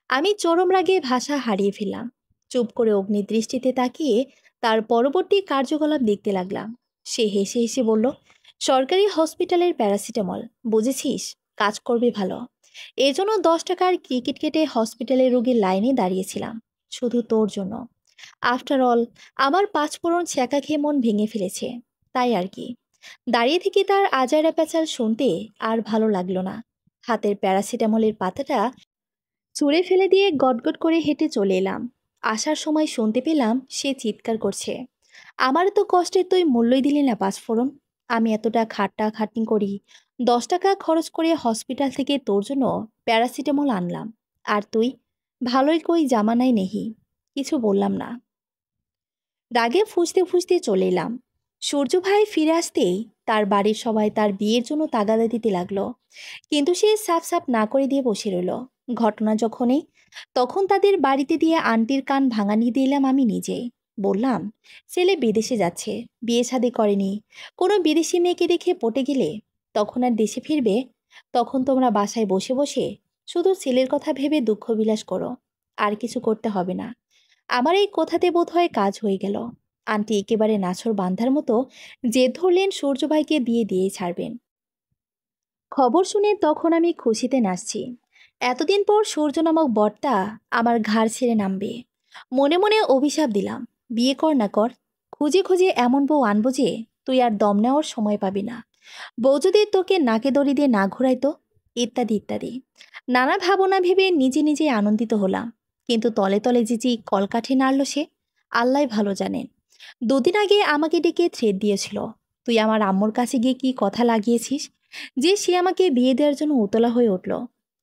আমি চরম রাগে ভাষা হারিয়ে ফেললাম। চুপ করে অগ্নিদৃষ্টিতে তাকিয়ে তার পরবর্তী কার্যকলাপ দেখতে লাগলাম। সে হেসে হেসে বলল, সরকারি হসপিটালের প্যারাসিটামল, বুঝেছিস? কাজ করবে ভালো। এজন্য 10 টাকার ক্রিকেট কেটে হসপিটালের রোগীর লাইনে দাঁড়িয়েছিলাম, শুধু তোর জন্য। আফটার অল, আমার পাঁচফোড়ন ছ্যাঁকা খেয়ে মন ভেঙে ফেলেছে, তাই আর কি। দাঁড়িয়ে থেকে তার আজাইরা প্যাচাল শুনতে আর ভালো লাগলো না। হাতের প্যারাসিটামলের পাতাটা ছুঁড়ে ফেলে দিয়ে গটগট করে হেঁটে চলে এলাম। আসার সময় শুনতে পেলাম সে চিৎকার করছে, আমার তো কষ্টের তুই মূল্যই দিলি না পাঁচফোড়ন। আমি এতটা খাটনি করি, 10 টাকা খরচ করে হসপিটাল থেকে তোর জন্য প্যারাসিটামল আনলাম, আর তুই ভালোই কই জামানাই নেহি। কিছু বললাম না। রাগে ফুঁসতে ফুঁসতে চলে এলাম। সূর্য ভাই ফিরে আসতেই তার বাড়ির সবাই তার বিয়ের জন্য তাগাদা দিতে লাগলো। কিন্তু সে সাফ সাফ না করে দিয়ে বসে রইল। ঘটনা যখনই, তখন তাদের বাড়িতে দিয়ে আন্টির কান ভাঙানি দিলাম আমি নিজেই। বললাম, ছেলে বিদেশে যাচ্ছে, বিয়ে শাদী করেনি, কোনো বিদেশি মেয়েকে দেখে পটে গেলে তখন আর দেশে ফিরবে? তখন তোমরা বাসায় বসে বসে শুধু ছেলের কথা ভেবে দুঃখ বিলাস করো, আর কিছু করতে হবে না। আমার এই কথাতে বোধ হয় কাজ হয়ে গেল। আন্টি একেবারে নাছর বান্ধার মতো জেদ ধরলেন সূর্য ভাইকে বিয়ে দিয়ে ছাড়বেন। খবর শুনে তখন আমি খুশিতে নাচছি। এতদিন পর সূর্য নামক বরটা আমার ঘাড় ছেড়ে নামবে। মনে মনে অভিশাপ দিলাম, বিয়ে কর না কর, খুঁজে খুঁজে এমন বউ আনবো যে তুই আর দম নেওয়ার সময় পাবি না। বউ যদি তোকে নাকে দড়ি দিয়ে না ঘুরাইতো, ইত্যাদি ইত্যাদি। নানা ভাবনা ভেবে নিজে নিজে আনন্দিত হলাম। কিন্তু তলে তলে যে কলকাঠি নাড়ল সে আল্লাহ ভালো জানেন। দুদিন আগে আমাকে ডেকে থ্রেড দিয়েছিল, তুই আমার আম্মুর কাছে গিয়ে কি কথা লাগিয়েছিস যে সে আমাকে বিয়ে দেওয়ার জন্য উতলা হয়ে উঠল।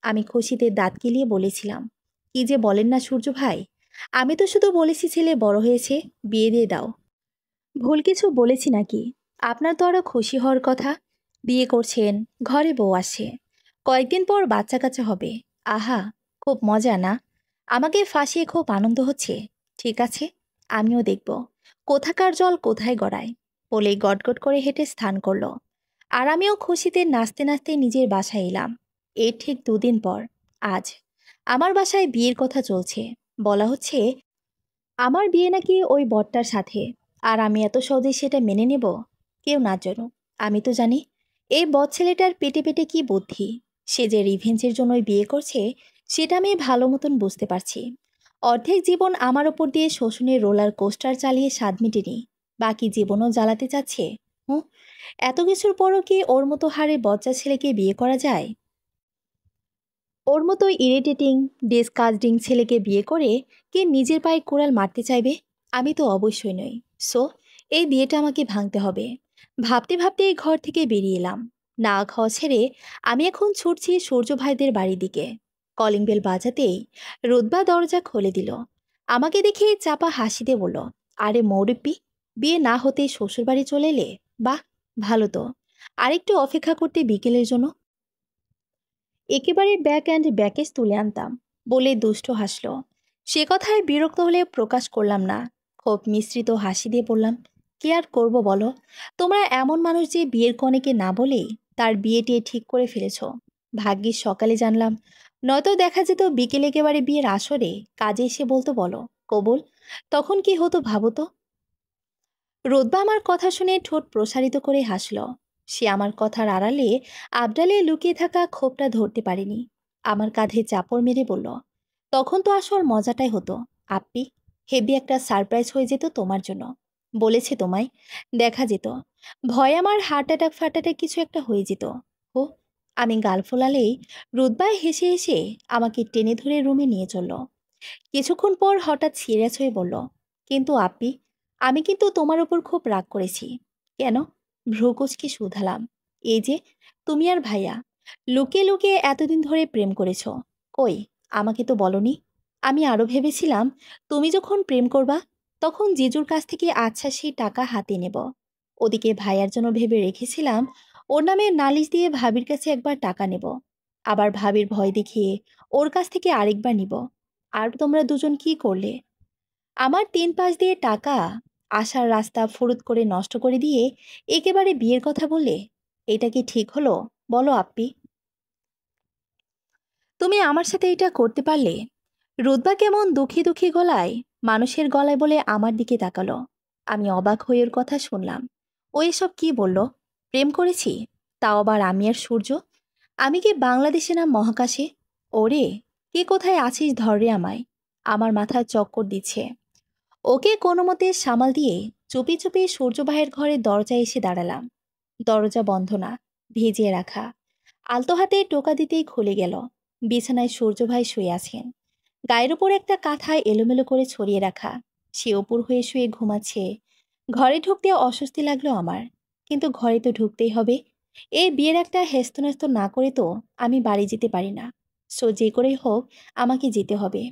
আমি খুশিতে দাঁত কেলিয়ে বলেছিলাম, কি যে বলেন না সূর্য ভাই, আমি তো শুধু বলেছি ছেলে বড় হয়েছে, বিয়ে দিয়ে দাও। ভুল কিছু বলেছি নাকি? আপনার তো আরও খুশি হওয়ার কথা। বিয়ে করছেন, ঘরে বউ আসে, কয়েকদিন পর বাচ্চা কাচ্চা হবে। আহা, খুব মজা না? আমাকে ফাঁসিয়ে খুব আনন্দ হচ্ছে। ঠিক আছে, আমিও দেখব কোথাকার জল কোথায় গড়ায়। বলেই গটগট করে হেঁটে স্নান করল। আর আমিও খুশিতে নাচতে নাচতে নিজের বাসায় এলাম। এর ঠিক দুদিন পর আজ আমার বাসায় বিয়ের কথা চলছে। বলা হচ্ছে আমার বিয়ে নাকি ওই বরটার সাথে। আর আমি এত সহজে সেটা মেনে নেব? কেউ না জানুক, আমি তো জানি এই বদ ছেলেটার পেটে পেটে কি বুদ্ধি। সে যে রিভেঞ্জের জন্যই বিয়ে করছে সেটা আমি ভালো মতন বুঝতে পারছি। অর্ধেক জীবন আমার ওপর দিয়ে শোষণের রোলার কোস্টার চালিয়ে স্বাদ মিটেনি, বাকি জীবনও জ্বালাতে চাচ্ছে। হুঁ, এত কিছুর পরও কি ওর মতো হারে বজ্জা ছেলেকে বিয়ে করা যায়? ওর মতো ইরিটেটিং ডিসকাস্টিং ছেলেকে বিয়ে করে কে নিজের পায়ে কুড়াল মারতে চাইবে? আমি তো অবশ্যই নই। সো এই বিয়েটা আমাকে ভাঙতে হবে। ভাবতে ভাবতে এই ঘর থেকে বেরিয়ে এলাম। না খাওয়া ছেড়ে আমি এখন ছুটছি সূর্য ভাইদের বাড়ির দিকে। কলিং বেল বাজাতেই রুতবা দরজা খুলে দিল। আমাকে দেখে চাপা হাসি দিয়ে বলল, আরে মৌরব্বি, বিয়ে না হতে শ্বশুরবাড়ি চলে এলে? বাহ, ভালো তো। আরেকটু অপেক্ষা করতে বিকেলের জন্য। একেবারে ব্যাক অ্যান্ড ব্যাকেজ তুলে আনতাম, বলে দুষ্ট হাসল। সে কথায় বিরক্ত হলে প্রকাশ করলাম না। খুব মিশ্রিত হাসি দিয়ে বললাম, কি আর করব বলো, তোমরা এমন মানুষ যে বিয়ের কনেকে না বলেই তার বিয়েটি ঠিক করে ফেলেছ। ভাগ্যিস সকালে জানলাম, নয়তো দেখা যেত বিকেলে একেবারে বিয়ের আসরে কাজে এসে বলতো বলো কবুল, তখন কি হতো ভাবো তো। রোদবা আমার কথা শুনে ঠোঁট প্রসারিত করে হাসল। সে আমার কথার আড়ালে আবডালে লুকিয়ে থাকা ক্ষোভটা ধরতে পারেনি। আমার কাঁধে চাপড় মেরে বলল, তখন তো আসল মজাটাই হতো আপ্পি। হেভি একটা সারপ্রাইজ হয়ে যেত তোমার জন্য। বলেছে তোমায় দেখা যেত, ভয় আমার হার্ট অ্যাটাক ফাটাতে কিছু একটা হয়ে যেত। ও, আমি গাল ফোলালেই রুদবাই হেসে হেসে আমাকে টেনে ধরে রুমে নিয়ে চলল। কিছুক্ষণ পর হঠাৎ সিরিয়াস হয়ে বলল, কিন্তু আপ্পি, আমি কিন্তু তোমার ওপর খুব রাগ করেছি। কেন? ভ্রুকুচকে শুধালাম। এই যে তুমি আর ভাইয়া লুকিয়ে লুকিয়ে এতদিন ধরে প্রেম করেছ, কই আমাকে তো বলনি। আমি আরও ভেবেছিলাম তুমি যখন প্রেম করবা তখন জিজুর কাছ থেকে আচ্ছা সেই টাকা হাতে নেব। ওদিকে ভাইয়ার জন্য ভেবে রেখেছিলাম ওর নামে নালিশ দিয়ে ভাবির কাছে একবার টাকা নেব, আবার ভাবির ভয় দেখিয়ে ওর কাছ থেকে আরেকবার নিব। আর তোমরা দুজন কি করলে? আমার ৩ পাশ দিয়ে টাকা আসার রাস্তা ফুরুত করে নষ্ট করে দিয়ে একেবারে বিয়ের কথা বললে। এটা কি ঠিক হলো বলো আপ্পি? তুমি আমার সাথে এটা করতে পারলে? রুদবা কেমন দুঃখী দুঃখী গলায়, মানুষের গলায় বলে আমার দিকে তাকালো। আমি অবাক হয়ে ওর কথা শুনলাম। ও এসব কি বলল? প্রেম করেছি? তাও আবার আমি আর সূর্য? আমি কি বাংলাদেশে না মহাকাশে? ওরে, কে কোথায় আছিস ধর রে আমায়। আমার মাথায় চক্কর দিচ্ছে। ওকে কোনো মতে সামাল দিয়ে চুপি চুপি সূর্য ভাইয়ের ঘরের দরজায় এসে দাঁড়ালাম। দরজা বন্ধ না, ভেজিয়ে রাখা। আলতো হাতে টোকা দিতেই খুলে গেল। বিছানায় সূর্য ভাই শুয়ে আছেন, গায়ের উপর একটা কাঁথায় এলোমেলো করে ছড়িয়ে রাখা। সে অপুর হয়ে শুয়ে ঘুমাচ্ছে। ঘরে ঢুকতে অস্বস্তি লাগলো আমার, কিন্তু ঘরে তো ঢুকতেই হবে। এই বিয়ের একটা হেস্তনেস্ত না করে তো আমি বাড়ি যেতে পারি না। সো যে করেই হোক আমাকে যেতে হবে।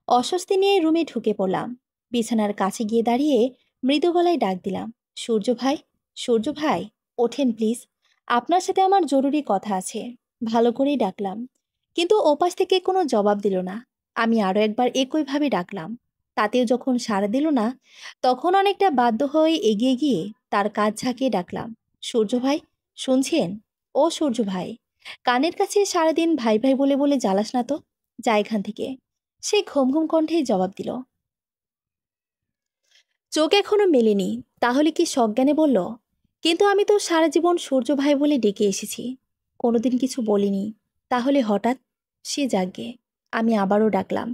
অস্বস্তি নিয়ে রুমে ঢুকে পড়লাম। বিছানার কাছে গিয়ে দাঁড়িয়ে মৃদু গলায় ডাক দিলাম, সূর্য ভাই, সূর্য ভাই, ওঠেন প্লিজ, আপনার সাথে আমার জরুরি কথা আছে। ভালো করেই ডাকলাম, কিন্তু ওপাশ থেকে কোনো জবাব দিল না। আমি আরও একবার একইভাবে ডাকলাম, তাতেও যখন সাড়া দিল না, তখন অনেকটা বাধ্য হয়ে এগিয়ে গিয়ে তার কাজ ঝাঁকিয়ে ডাকলাম, সূর্য ভাই, শুনছেন? ও সূর্য ভাই, কানের কাছে সারাদিন ভাই ভাই বলে বলে জ্বালাস না তো, যা এখান থেকে। সে ঘুম ঘুম কণ্ঠেই জবাব দিল, চোখ এখনো মেলেনি, তাহলে কি সজ্ঞানে বলল? কিন্তু আমি তো সারা জীবন সূর্য ভাই বলে ডেকে এসেছি, কোনোদিন কিছু বলিনি। তাহলে হঠাৎ? সে যাগ্যে। আমি আবারও ডাকলাম,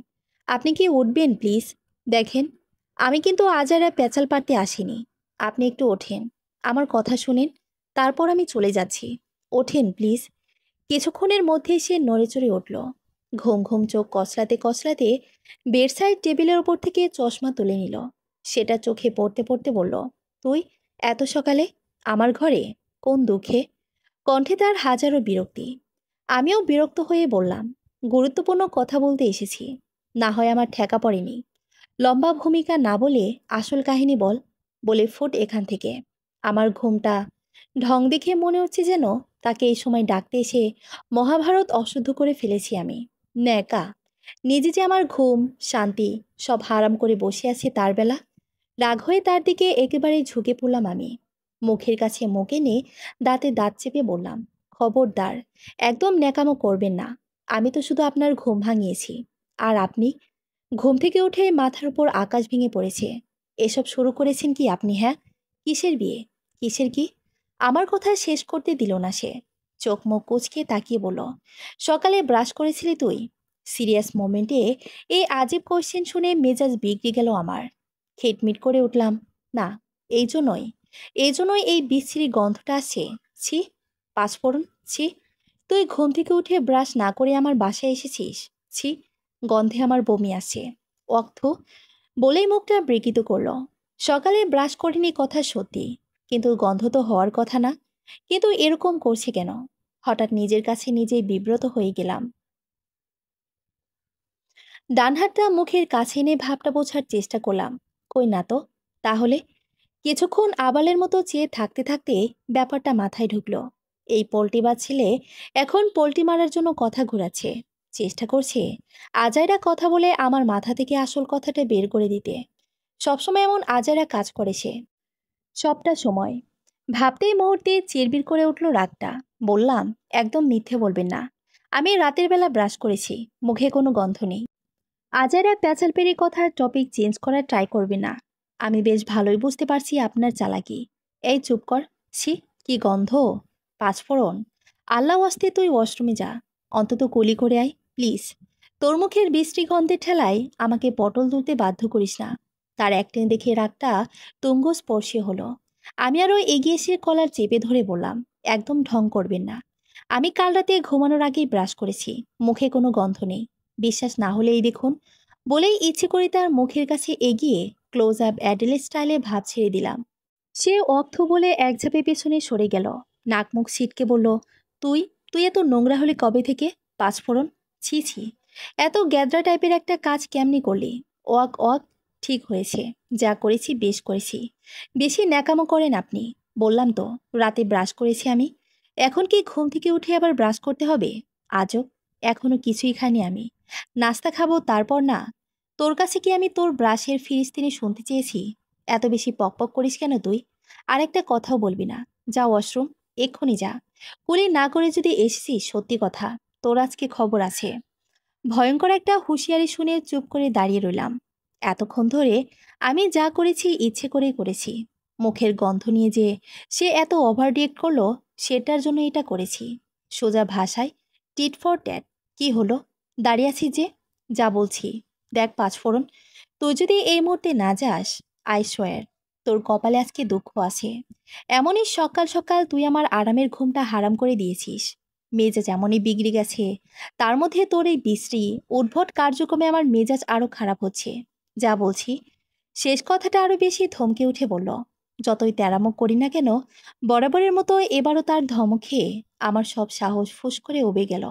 আপনি কি উঠবেন প্লিজ? দেখেন, আমি কিন্তু আজ আর পেঁচাল পাড়তে আসিনি। আপনি একটু ওঠেন, আমার কথা শুনেন, তারপর আমি চলে যাচ্ছি। ওঠেন প্লিজ। কিছুক্ষণের মধ্যেই সে নড়েচড়ে উঠল। ঘুম ঘুম চোখ কসলাতে কসলাতে বেডসাইড টেবিলের ওপর থেকে চশমা তুলে নিল। সেটা চোখে পড়তে পড়তে বলল, তুই এত সকালে আমার ঘরে? কোন দুঃখে? কণ্ঠে তার হাজারো বিরক্তি। আমিও বিরক্ত হয়ে বললাম, গুরুত্বপূর্ণ কথা বলতে এসেছি, না হয় আমার ঠেকা পড়েনি। লম্বা ভূমিকা না বলে আসল কাহিনী বল, বলে ফুট এখান থেকে। আমার ঘুমটা ঢং দেখে মনে হচ্ছে যেন তাকে এই সময় ডাকতে এসে মহাভারত অশুদ্ধ করে ফেলেছি আমি। ন্যাকা, নিজে যে আমার ঘুম শান্তি সব হারাম করে বসে আছে, তার বেলা। রাগ হয়ে তার দিকে একেবারেই ঝুঁকে পড়লাম আমি। মুখের কাছে মুখ এনে দাঁতে দাঁত চেপে বললাম, খবরদার, একদম ন্যাকামো করবেন না। আমি তো শুধু আপনার ঘুম ভাঙিয়েছি। আর আপনি? ঘুম থেকে উঠে মাথার উপর আকাশ ভেঙে পড়েছে, এসব শুরু করেছেন কি আপনি? হ্যাঁ, কিসের বিয়ে? কিসের কি? আমার কথা শেষ করতে দিল না সে। চোখ মুখ কুঁচকে তাকিয়ে বলল, সকালে ব্রাশ করেছিলি তুই? সিরিয়াস মোমেন্টে এই আজীব কোয়েশ্চেন শুনে মেজাজ বিগড়ে গেল আমার। খিটমিট করে উঠলাম, না, এই জন্যই, এই জন্যই এই বিশ্রী গন্ধটা আসছে। ছি, পাঁচফোড়ন, ছি। তুই ঘুম থেকে উঠে ব্রাশ না করে আমার বাসায় এসেছিস? ছি, গন্ধে আমার বমি আসছে। অর্থ বলেই মুখটা বিকৃত করলো। সকালে ব্রাশ করিনি কথা সত্যি, কিন্তু গন্ধ তো হওয়ার কথা না। কিন্তু এরকম করছে কেন? হঠাৎ নিজের কাছে নিজেই বিব্রত হয়ে গেলাম। ডান হাতটা মুখের কাছে এনে ভাবটা বোঝার চেষ্টা করলাম, কই না তো। তাহলে কিছুক্ষণ আবালের মতো চেয়ে থাকতে থাকতে ব্যাপারটা মাথায় ঢুকলো। এই পোল্টিবাজ ছেলে এখন পোল্টি মারার জন্য কথা ঘোরাচ্ছে, চেষ্টা করছে আজাইরা কথা বলে আমার মাথা থেকে আসল কথাটা বের করে দিতে। সবসময় এমন আজাইরা কাজ করে সে, সবটা সময়। ভাবতেই মুহূর্তে চিরবির করে উঠল রাগটা। বললাম, একদম মিথ্যে বলবেন না, আমি রাতের বেলা ব্রাশ করেছি, মুখে কোনো গন্ধ নেই। আজাইরা প্যাচালপেরি কথার টপিক চেঞ্জ করার ট্রাই করবে না। আমি বেশ ভালোই বুঝতে পারছি আপনার চালাকি। এই চুপ কর। ছি, কি গন্ধ! পাঁচফোড়ন! আল্লাহ ওয়াস্তে তুই ওয়াশরুমে যা, অন্তত কুলি করে আয় প্লিজ। তোর মুখের বিশ্রী গন্ধের ঠেলায় আমাকে পটল তুলতে বাধ্য করিস না। তার একটেন দেখে রাগটা তুঙ্গস্পর্শী হলো। আমি আরও এগিয়ে এসে কলার চেপে ধরে বললাম, একদম ঢং করবেন না। আমি কাল রাতে ঘুমানোর আগেই ব্রাশ করেছি, মুখে কোনো গন্ধ নেই। বিশ্বাস না হলে এই দেখুন। বলেই ইচ্ছে করে তার মুখের কাছে এগিয়ে ক্লোজ আপ অ্যাডেল স্টাইলে ভাব ছেড়ে দিলাম। সে অর্থ বলে এক ঝাঁপে পেছনে সরে গেল। নাক মুখ ছিটকে বলল, তুই তুই এত নোংরা হলে কবে থেকে? পাঁচফোড়ন! ছি ছি, এত গ্যাদরা টাইপের একটা কাজ কেমনি করলি? ওয়াক ওয়াক, ঠিক হয়েছে, যা করেছি বেশ করেছি। বেশি ন্যাকামো করেন আপনি। বললাম তো রাতে ব্রাশ করেছি আমি। এখন কি ঘুম থেকে উঠে আবার ব্রাশ করতে হবে? আজব, এখনো কিছুই খাইনি আমি। নাস্তা খাবো তারপর না? তোর কাছে কি আমি তোর ব্রাশের ফিরিস্তিনি শুনতে চেয়েছি? এত বেশি পকপক করিস কেন তুই? আর একটা কথাও বলবি না। যা ওয়াশরুম, এক্ষুনি যা। কুলি না করে যদি এসেছিস, সত্যি কথা, তোর আজকে খবর আছে। ভয়ঙ্কর একটা হুঁশিয়ারি শুনে চুপ করে দাঁড়িয়ে রইলাম। এতক্ষণ ধরে আমি যা করেছি ইচ্ছে করেই করেছি। মুখের গন্ধ নিয়ে যে সে এত ওভার রিয়েক্ট করলো, সেটার জন্য এটা করেছি। সোজা ভাষায় টিট ফর ট্যাট। কি হলো? দাঁড়িয়ে আছি যে, যা বলছি। দেখ পাঁচফোড়ন, তুই যদি এই মুহূর্তে না যাস, আই সোয়ার তোর কপালে আজকে দুঃখ আছে। এমনই সকাল সকাল তুই আমার আরামের ঘুমটা হারাম করে দিয়েছিস। মেজাজ এমনই বিগড়ে গেছে, তার মধ্যে তোর এই বিশ্রী উদ্ভট কার্যক্রমে আমার মেজাজ আরও খারাপ হচ্ছে। যা বলছি। শেষ কথাটা আরও বেশি থমকে উঠে বলল, যতই তেরামুখ করি না কেন, বরাবরের মতো এবারও তার ধমক খেয়ে আমার সব সাহস ফুস করে উবে গেল।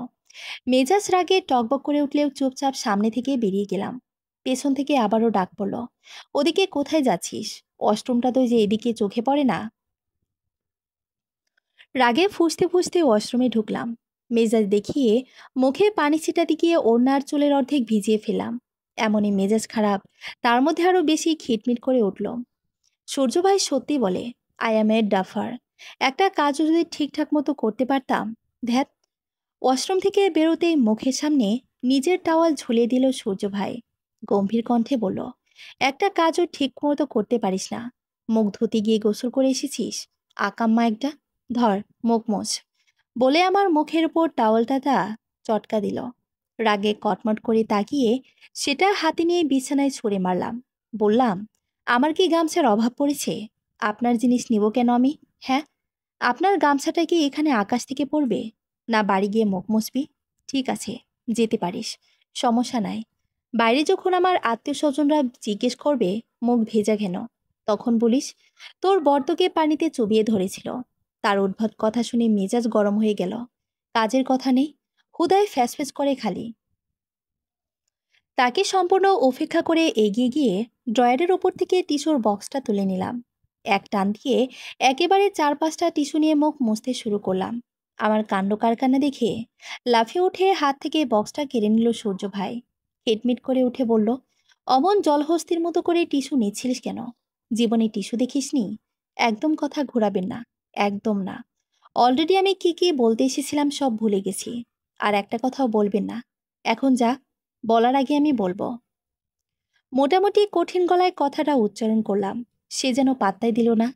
মেজাজ রাগে টকবক করে উঠলেও চুপচাপ সামনে থেকে বেরিয়ে গেলাম। পেছন থেকে আবারও ডাক পড়ল, ওদিকে কোথায় যাচ্ছিস? ওয়াশরুমটা তো যে এদিকে চোখে পড়ে না। রাগে ফুঁসতে ফুঁসতে ওয়াশরুমে ঢুকলাম। মেজাজ দেখিয়ে মুখে পানি ছিটাতে গিয়ে ওড়নার চুলের অর্ধেক ভিজিয়ে ফেললাম। এমনই মেজাজ খারাপ, তার মধ্যে আরও বেশি খিটমিট করে উঠল। সূর্য ভাই সত্যি বলে, আই অ্যাম এ ডাফার। একটা কাজও যদি ঠিকঠাক মতো করতে পারতাম। ধ্যাত। ওয়াশরুম থেকে বেরোতেই মুখের সামনে নিজের টাওয়াল ঝুলিয়ে দিল সূর্য ভাই। গম্ভীর কণ্ঠে বলল, একটা কাজও ঠিক মতো করতে পারিস না। মুখ ধুতে গিয়ে গোসল করে এসেছিস, আকাম্মা একটা। ধর, মুখ মোছ। বলে আমার মুখের উপর টাওয়ালটা চটকা দিল। রাগে কটমট করে তাকিয়ে সেটা হাতে নিয়ে বিছানায় ছুঁড়ে মারলাম। বললাম, আমার কি গামছার অভাব পড়েছে? আপনার জিনিস নিব কেন আমি? হ্যাঁ, আপনার গামছাটা কি এখানে আকাশ থেকে পড়বে? না বাড়ি গিয়ে মুখ মুছবি? ঠিক আছে, যেতে পারিস, সমস্যা নাই। বাইরে যখন আমার আত্মীয় স্বজনরা জিজ্ঞেস করবে মুখ ভেজা কেন, তখন বলিস তোর বর্দকে পানিতে চুবিয়ে ধরেছিল। তার উদ্ভট কথা শুনে মেজাজ গরম হয়ে গেল। কাজের কথা নেই, হুদায় ফ্যাসফ্যাস করে খালি। তাকে সম্পূর্ণ উপেক্ষা করে এগিয়ে গিয়ে ড্রয়ারের ওপর থেকে টিস্যুর বক্সটা তুলে নিলাম। এক টান দিয়ে একেবারে 4-5টা টিস্যু নিয়ে মুখ মুছতে শুরু করলাম। আমার কাণ্ড কারখানা দেখে লাফিয়ে উঠে হাত থেকে বক্সটা কেড়ে নিল সূর্য ভাই। হেটমিট করে উঠে বলল, অমন জলহস্তির মতো করে টিস্যু নিচ্ছিলিস কেন? জীবনে টিস্যু দেখিসনি? একদম কথা ঘোরাবেন না, একদম না। অলরেডি আমি কি কি বলতে এসেছিলাম সব ভুলে গেছি। আর একটা কথাও বলবেন না। এখন যা, বলার আগে আমি বলবো। মোটামুটি কঠিন গলায় কথাটা উচ্চারণ করলাম। সে যেন পাত্তাই দিল না।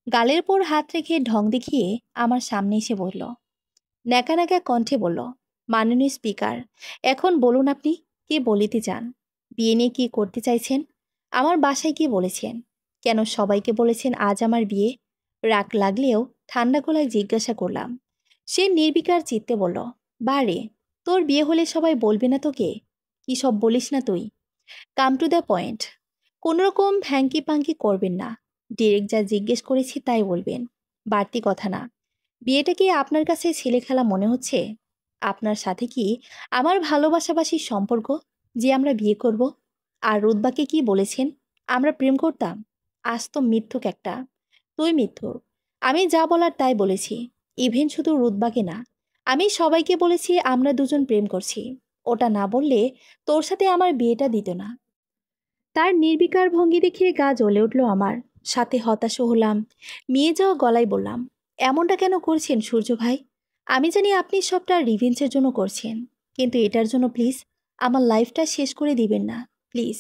গালের পর হাত রেখে ঢং দেখিয়ে আমার সামনে এসে বলল, ন্যাকা ন্যাকা কণ্ঠে বলল, মাননীয় স্পিকার, এখন বলুন আপনি কি বলিতে চান? বিয়ে নিয়ে কি করতে চাইছেন? আমার বাসায় কি বলেছেন? কেন সবাইকে বলেছেন আজ আমার বিয়ে? রাগ লাগলেও ঠান্ডা গলায় জিজ্ঞাসা করলাম। সে নির্বিকার চিত্তে বলল, বারে, তোর বিয়ে হলে সবাই বলবে না তোকে? কি সব বলিস না তুই? Come to the point. কোনোরকম ভ্যাঙ্কি পাঙ্কি করবেন না। ডিরেক্ট যা জিজ্ঞেস করেছি তাই বলবেন, বাড়তি কথা না। বিয়েটা কি আপনার কাছে ছেলে খেলা মনে হচ্ছে? আপনার সাথে কি আমার ভালোবাসাবাসির সম্পর্ক যে আমরা বিয়ে করব? আর রুদবাকে কি বলেছেন আমরা প্রেম করতাম? আজ তো মিথ্যুক একটা। তুই মিথ্যুক। আমি যা বলার তাই বলেছি। ইভেন শুধু রুদবাকে না, আমি সবাইকে বলেছি আমরা দুজন প্রেম করছি। ওটা না বললে তোর সাথে আমার বিয়েটা দিত না। তার নির্বিকার ভঙ্গি দেখে গা জ্বলে উঠল আমার। সাথে হতাশও হলাম। মেয়ে যাওয়া গলায় বললাম, এমনটা কেন করছেন সূর্য ভাই? আমি জানি আপনি সবটা রিভেঞ্জের জন্য করছেন, কিন্তু এটার জন্য প্লিজ আমার লাইফটা শেষ করে দিবেন না, প্লিজ।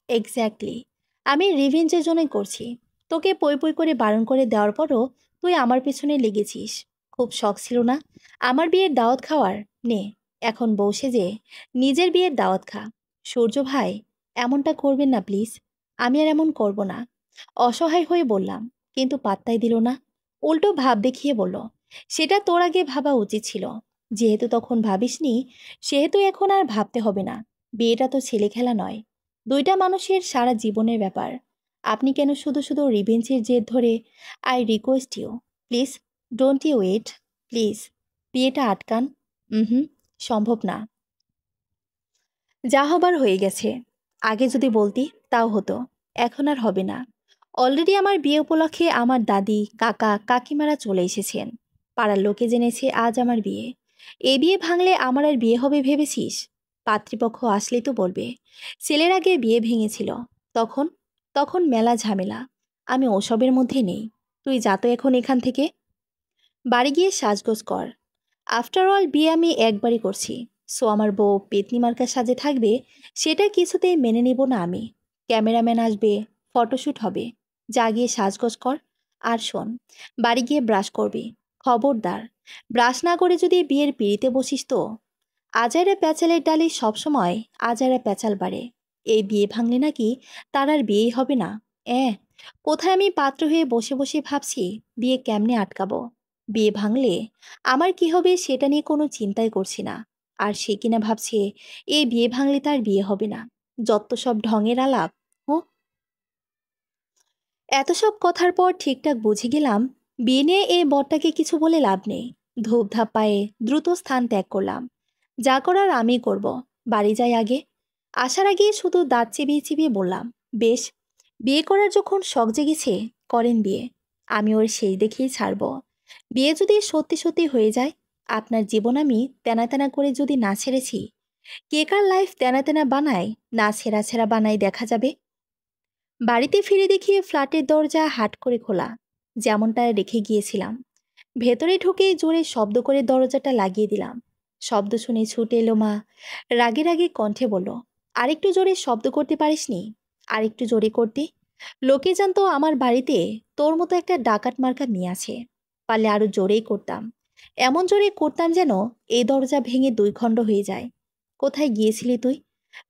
এক্স্যাক্টলি, আমি রিভেঞ্জের জন্যই করছি। তোকে পই পই করে বারণ করে দেওয়ার পরও তুই আমার পেছনে লেগেছিস। খুব শখ ছিল না আমার বিয়ের দাওয়াত খাওয়ার? নে, এখন বসে যে নিজের বিয়ের দাওয়াত খা। সূর্য ভাই, এমনটা করবেন না প্লিজ। আমি আর এমন করব না। অসহায় হয়ে বললাম, কিন্তু পাত্তাই দিল না। উল্টো ভাব দেখিয়ে বলল, সেটা তোর আগে ভাবা উচিত ছিল। যেহেতু তখন ভাবিসনি, সেহেতু এখন আর ভাবতে হবে না। বিয়েটা তো ছেলে খেলা নয়, দুইটা মানুষের সারা জীবনের ব্যাপার। আপনি কেন শুধু শুধু রিভেঞ্জের জেদ ধরে? I request you, please don't you wait, please. বিয়েটা আটকান। হুম, সম্ভব না। যা হবার হয়ে গেছে। আগে যদি বলতি তাও হতো, এখন আর হবে না। অলরেডি আমার বিয়ে উপলক্ষে আমার দাদি, কাকা, কাকিমারা চলে এসেছেন। পাড়ার লোকে জেনেছে আজ আমার বিয়ে। এই বিয়ে ভাঙলে আমার আর বিয়ে হবে ভেবেছিস? পাত্রীপক্ষ আসলেই তো বলবে ছেলের আগে বিয়ে ভেঙেছিল। তখন তখন মেলা ঝামেলা। আমি ওসবের মধ্যে নেই। তুই যা তো এখন এখান থেকে। বাড়ি গিয়ে সাজগোজ কর। আফটার অল বিয়ে আমি একবারই করছি। সো আমার বউ পেতনি মার্কা সাজে থাকবে, সেটা কিছুতেই মেনে নেব না আমি। ক্যামেরাম্যান আসবে, ফটোশ্যুট হবে। যা গিয়ে সাজগোজ কর। আর শোন, বাড়ি গিয়ে ব্রাশ করবি। খবরদার, ব্রাশ না করে যদি বিয়ের পিঁড়িতে বসিস তো। আজারে প্যাচালের ডালে সবসময় আজারে প্যাচাল বাড়ে। এই বিয়ে ভাঙলে নাকি তার আর বিয়েই হবে না। কোথায় আমি পাত্র হয়ে বসে বসে ভাবছি বিয়ে কেমনে আটকাবো। বিয়ে ভাঙলে আমার কি হবে সেটা নিয়ে কোনো চিন্তাই করছি না। আর সে কিনা ভাবছে এই বিয়ে ভাঙলে তার বিয়ে হবে না। যত সব ঢঙের আলাপ। ও, এত সব কথার পর ঠিকঠাক বুঝে গেলাম বিয়ে নিয়ে এই বরটাকে কিছু বলে লাভ নেই। ধূপধাপ পায়ে দ্রুত স্থান ত্যাগ করলাম। যা করার আমি করব। বাড়ি যাই আগে। আসার আগে শুধু দাঁত চিবিয়ে চিবিয়ে বললাম, বেশ, বিয়ে করার যখন শখ জেগেছে করেন বিয়ে। আমি ওর সেই দেখেই ছাড়ব। বিয়ে যদি সত্যি সত্যি হয়ে যায়, আপনার জীবন আমি তেনা তেনা করে যদি না ছেড়েছি, কে কার লাইফ তেনা তেনা বানায় না ছেঁড়া ছেঁড়া বানায় দেখা যাবে। বাড়িতে ফিরে দেখি ফ্ল্যাটের দরজা হাট করে খোলা, যেমনটা রেখে গিয়েছিলাম। ভেতরে ঢুকে জোরে শব্দ করে দরজাটা লাগিয়ে দিলাম। শব্দ শুনে ছুটে এলো মা। রাগে রাগে কণ্ঠে বলল, আরেকটু জোরে শব্দ করতে পারিসনি? আর একটু জোরে করতি। লোকে জানতো আমার বাড়িতে তোর মতো একটা ডাকাত মার্কা মেয়ে আছে। পারলে আরো জোরেই করতাম। এমন জোরে করতাম যেন এই দরজা ভেঙে দুই খণ্ড হয়ে যায়। কোথায় গিয়েছিলি তুই?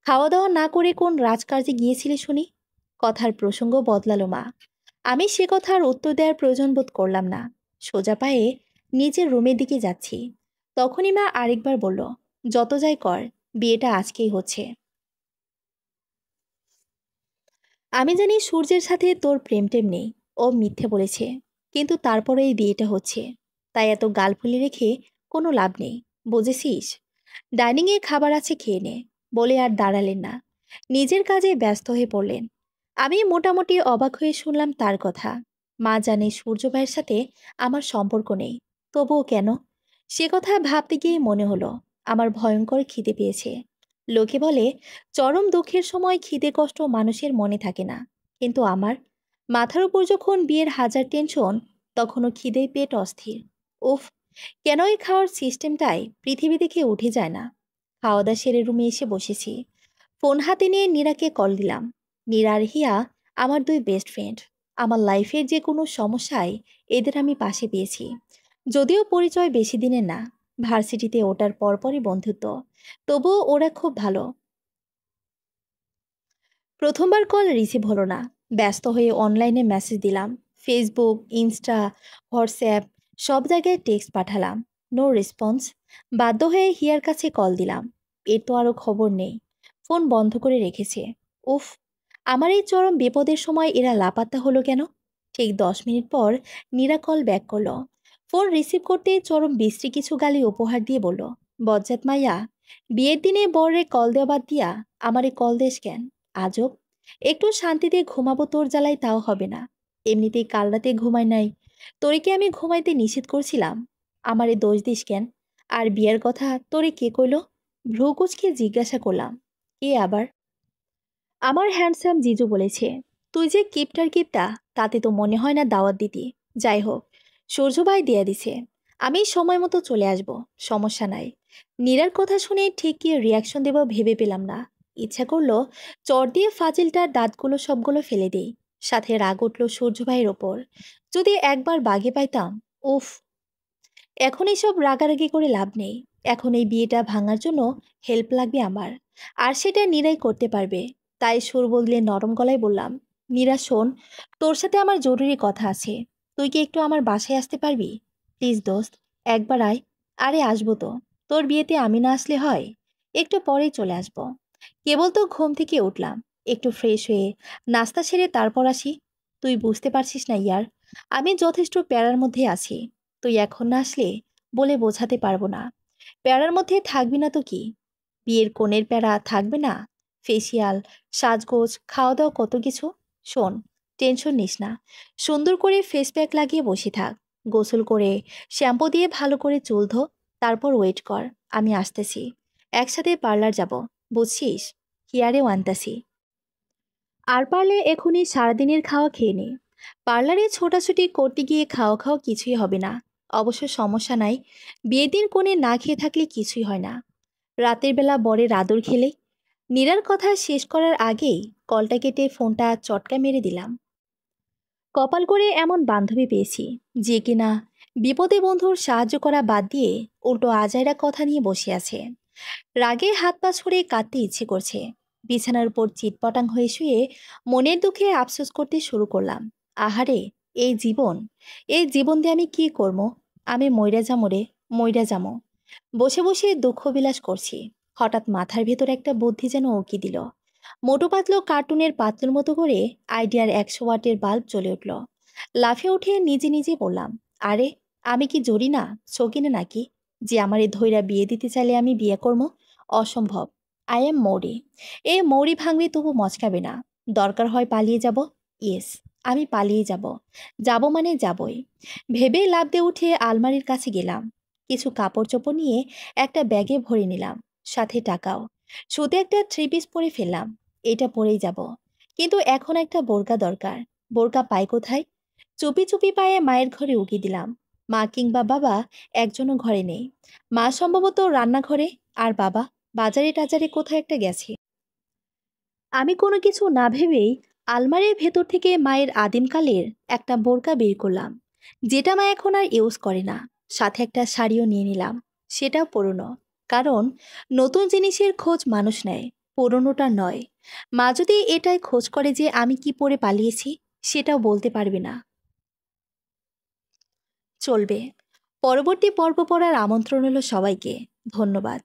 খাওয়া দাওয়া না করে কোন রাজকার্যে গিয়েছিলি শুনি? কথার প্রসঙ্গ বদলালো মা। আমি সে কথার উত্তর দেওয়ার প্রয়োজন বোধ করলাম না। সোজা পায়ে নিজের রুমের দিকে যাচ্ছি। তখনই মা আরেকবার বলল, যত যাই কর, বিয়েটা আজকেই হচ্ছে। আমি জানি সূর্যের সাথে তোর প্রেম টেম নেই, ও মিথ্যে বলেছে। কিন্তু তারপরে এই বিয়েটা হচ্ছে, তাই এত গাল ফুলি রেখে কোনো লাভ নেই, বুঝেছিস? ডাইনিংয়ে খাবার আছে, খেয়ে নে, বলে আর দাঁড়ালেন না। নিজের কাজে ব্যস্ত হয়ে পড়লেন। আমি মোটামুটি অবাক হয়ে শুনলাম তার কথা। মা জানে সূর্য ভাইয়ের সাথে আমার সম্পর্ক নেই, তবুও কেন? সে কথা ভাবতে গিয়ে মনে হলো আমার ভয়ঙ্কর খিদে পেয়েছে। লোকে বলে চরম দুঃখের সময় খিদে কষ্ট মানুষের মনে থাকে না, কিন্তু আমার মাথার উপর যখন বিয়ের হাজার টেনশন, তখনও খিদেই পেট অস্থির। উফ, কেন এই খাওয়ার সিস্টেমটাই পৃথিবী থেকে উঠে যায় না? খাওয়া দাওয়া সেরে রুমে এসে বসেছি। ফোন হাতে নিয়ে নীরাকে কল দিলাম। নীরা আর হিয়া আমার দুই বেস্ট ফ্রেন্ড। আমার লাইফের যে কোনো সমস্যায় এদের আমি পাশে পেয়েছি। যদিও পরিচয় বেশি দিনের না, ভার্সিটিতে ওঠার পরপরই বন্ধুত্ব, তবুও ওরা খুব ভালো। প্রথমবার কল রিসিভ হলো না। ব্যস্ত হয়ে অনলাইনে মেসেজ দিলাম, ফেসবুক, ইনস্টা, হোয়াটসঅ্যাপ সব জায়গায় টেক্সট পাঠালাম, নো রেসপন্স। বাধ্য হয়ে হিয়ার কাছে কল দিলাম। এর তো আরও খবর নেই, ফোন বন্ধ করে রেখেছে। উফ, আমার এই চরম বিপদের সময় এরা লাপাত্তা হলো কেন? ঠিক 10 মিনিট পর নীরা কল ব্যাক করলো। ফোন রিসিভ করতে চরম বিশ্রী কিছু গালি উপহার দিয়ে বলল, বজ্জাত মাইয়া, বিয়ের দিনে বররে কল দেওয়া বাদ দিয়া আমারে কল দেশ কেন? আজব, একটু শান্তিতে ঘুমাবো তোর জ্বালায় তাও হবে না। এমনিতেই কাল রাতে ঘুমাই নাই, তোরে কি আমি ঘুমাইতে নিষেধ করছিলাম? আমারে দোষ দিস কেন? আর বিয়ের কথা তোরে কে কইল? ভ্রু কুচকে জিজ্ঞাসা করলাম, কে আবার? আমার হ্যান্ডসাম জিজু বলেছে। তুই যে কিপটার কিপটা, তাতে তো মনে হয় না দাওয়াত দিতি। যাই হোক, সূর্যভাই দিয়ে দিছে, আমি সময় মতো চলে আসব, সমস্যা নাই। নীরার কথা শুনে ঠিক কি রিয়াকশন দেব ভেবে পেলাম না। ইচ্ছা করলো চর দিয়ে ফাজিলটার দাঁতগুলো সবগুলো ফেলে দেই। সাথে রাগ উঠল সূর্যভাইয়ের ওপর। যদি একবার বাগে পাইতাম। উফ, এখন এইসব রাগারাগি করে লাভ নেই। এখন এই বিয়েটা ভাঙার জন্য হেল্প লাগবে আমার, আর সেটা নীরাই করতে পারবে। তাই সুর বদলে নরম গলায় বললাম, নীরা শোন, তোর সাথে আমার জরুরি কথা আছে। তুই কি একটু আমার বাসায় আসতে পারবি? প্লিজ দোস্ত, একবার আয়। আরে আসবো তো, তোর বিয়েতে আমি না আসলে হয়? একটু পরেই চলে আসবো। কেবল তো ঘুম থেকে উঠলাম, একটু ফ্রেশ হয়ে নাস্তা সেরে তারপর আসি। তুই বুঝতে পারছিস না ইয়ার, আমি যথেষ্ট প্যারার মধ্যে আছি। তুই এখন না আসলে বলে বোঝাতে পারবো না। প্যারার মধ্যে থাকবি না তো কি? বিয়ের কোণের প্যারা থাকবে না? ফেসিয়াল, সাজগোজ, খাওয়া দাওয়া কত কিছু। শোন, টেনশন নিস না, সুন্দর করে ফেস প্যাক লাগিয়ে বসে থাক। গোসল করে শ্যাম্পু দিয়ে ভালো করে চুল ধো, তারপর ওয়েট কর, আমি আসতেছি। একসাথে পার্লার যাব, বুঝছিস? হিয়ারেও আনতাছি। আর পারলে এখনই সারাদিনের খাওয়া খেয়ে নে। পার্লারে ছোটাছুটি করতে গিয়ে খাওয়া খাওয়া কিছুই হবে না। অবশ্য সমস্যা নাই, বিয়ের দিন কোণে না খেয়ে থাকলে কিছুই হয় না। রাতের বেলা বরের আদর খেলে। নীরার কথা শেষ করার আগেই কলটা কেটে ফোনটা চটকা মেরে দিলাম। কপাল করে এমন বান্ধবী পেয়েছি, যে কিনা বিপদে বন্ধুর সাহায্য করা বাদ দিয়ে উল্টো আজাইরা কথা নিয়ে বসে আছে। রাগে হাত পা ছড়ে কাঁদতে ইচ্ছে করছে। বিছানার উপর চিটপটাং হয়ে শুয়ে মনের দুঃখে আফসোস করতে শুরু করলাম। আহারে, এই জীবন, এই জীবন দিয়ে আমি কি করব? আমি মইরা যামো রে, মইরা যামো। বসে বসে দুঃখ বিলাস করছি। হঠাৎ মাথার ভেতর একটা বুদ্ধি যেন উকি দিল। মোটু পাতলো কার্টুনের পাতলুর মতো করে আইডিয়ার 100 ওয়াটের বাল্ব জ্বলে উঠল। লাফিয়ে উঠে নিজে নিজে বললাম, আরে, আমি কি জরি না, শকিনা নাকি, যে আমার এই ধৈরা বিয়ে দিতে চাইলে আমি বিয়ে করব? অসম্ভব। আই এম মৌরি। এই মৌরি ভাঙবে তবু মচকাবে না। দরকার হয় পালিয়ে যাব। ইয়েস, আমি পালিয়ে যাব। যাব মানে যাবই। ভেবে লাফ দিয়ে উঠে আলমারির কাছে গেলাম। কিছু কাপড় চোপড় নিয়ে একটা ব্যাগে ভরে নিলাম, সাথে টাকাও। শুধু একটা 3 পিস পরে ফেললাম। এটা পরেই যাব। কিন্তু এখন একটা বোরকা দরকার। বোরকা পাই কোথায়? চুপি চুপি পায়ে মায়ের ঘরে উকি দিলাম। মা কিংবা বাবা একজনও ঘরে নেই। মা সম্ভবত রান্নাঘরে, আর বাবা বাজারে টাজারে কোথাও একটা গেছে। আমি কোনো কিছু না ভেবেই আলমারির ভেতর থেকে মায়ের আদিমকালের একটা বোরকা বের করলাম, যেটা মা এখন আর ইউজ করে না। সাথে একটা শাড়িও নিয়ে নিলাম, সেটাও পুরনো। কারণ নতুন জিনিসের খোঁজ মানুষ নেয়, পুরনোটা নয়। মা যদি এটাই খোঁজ করে যে আমি কি পরে পালিয়েছি, সেটাও বলতে পারবে না। চলবে। পরবর্তী পর্ব পড়ার আমন্ত্রণ হলো সবাইকে। ধন্যবাদ।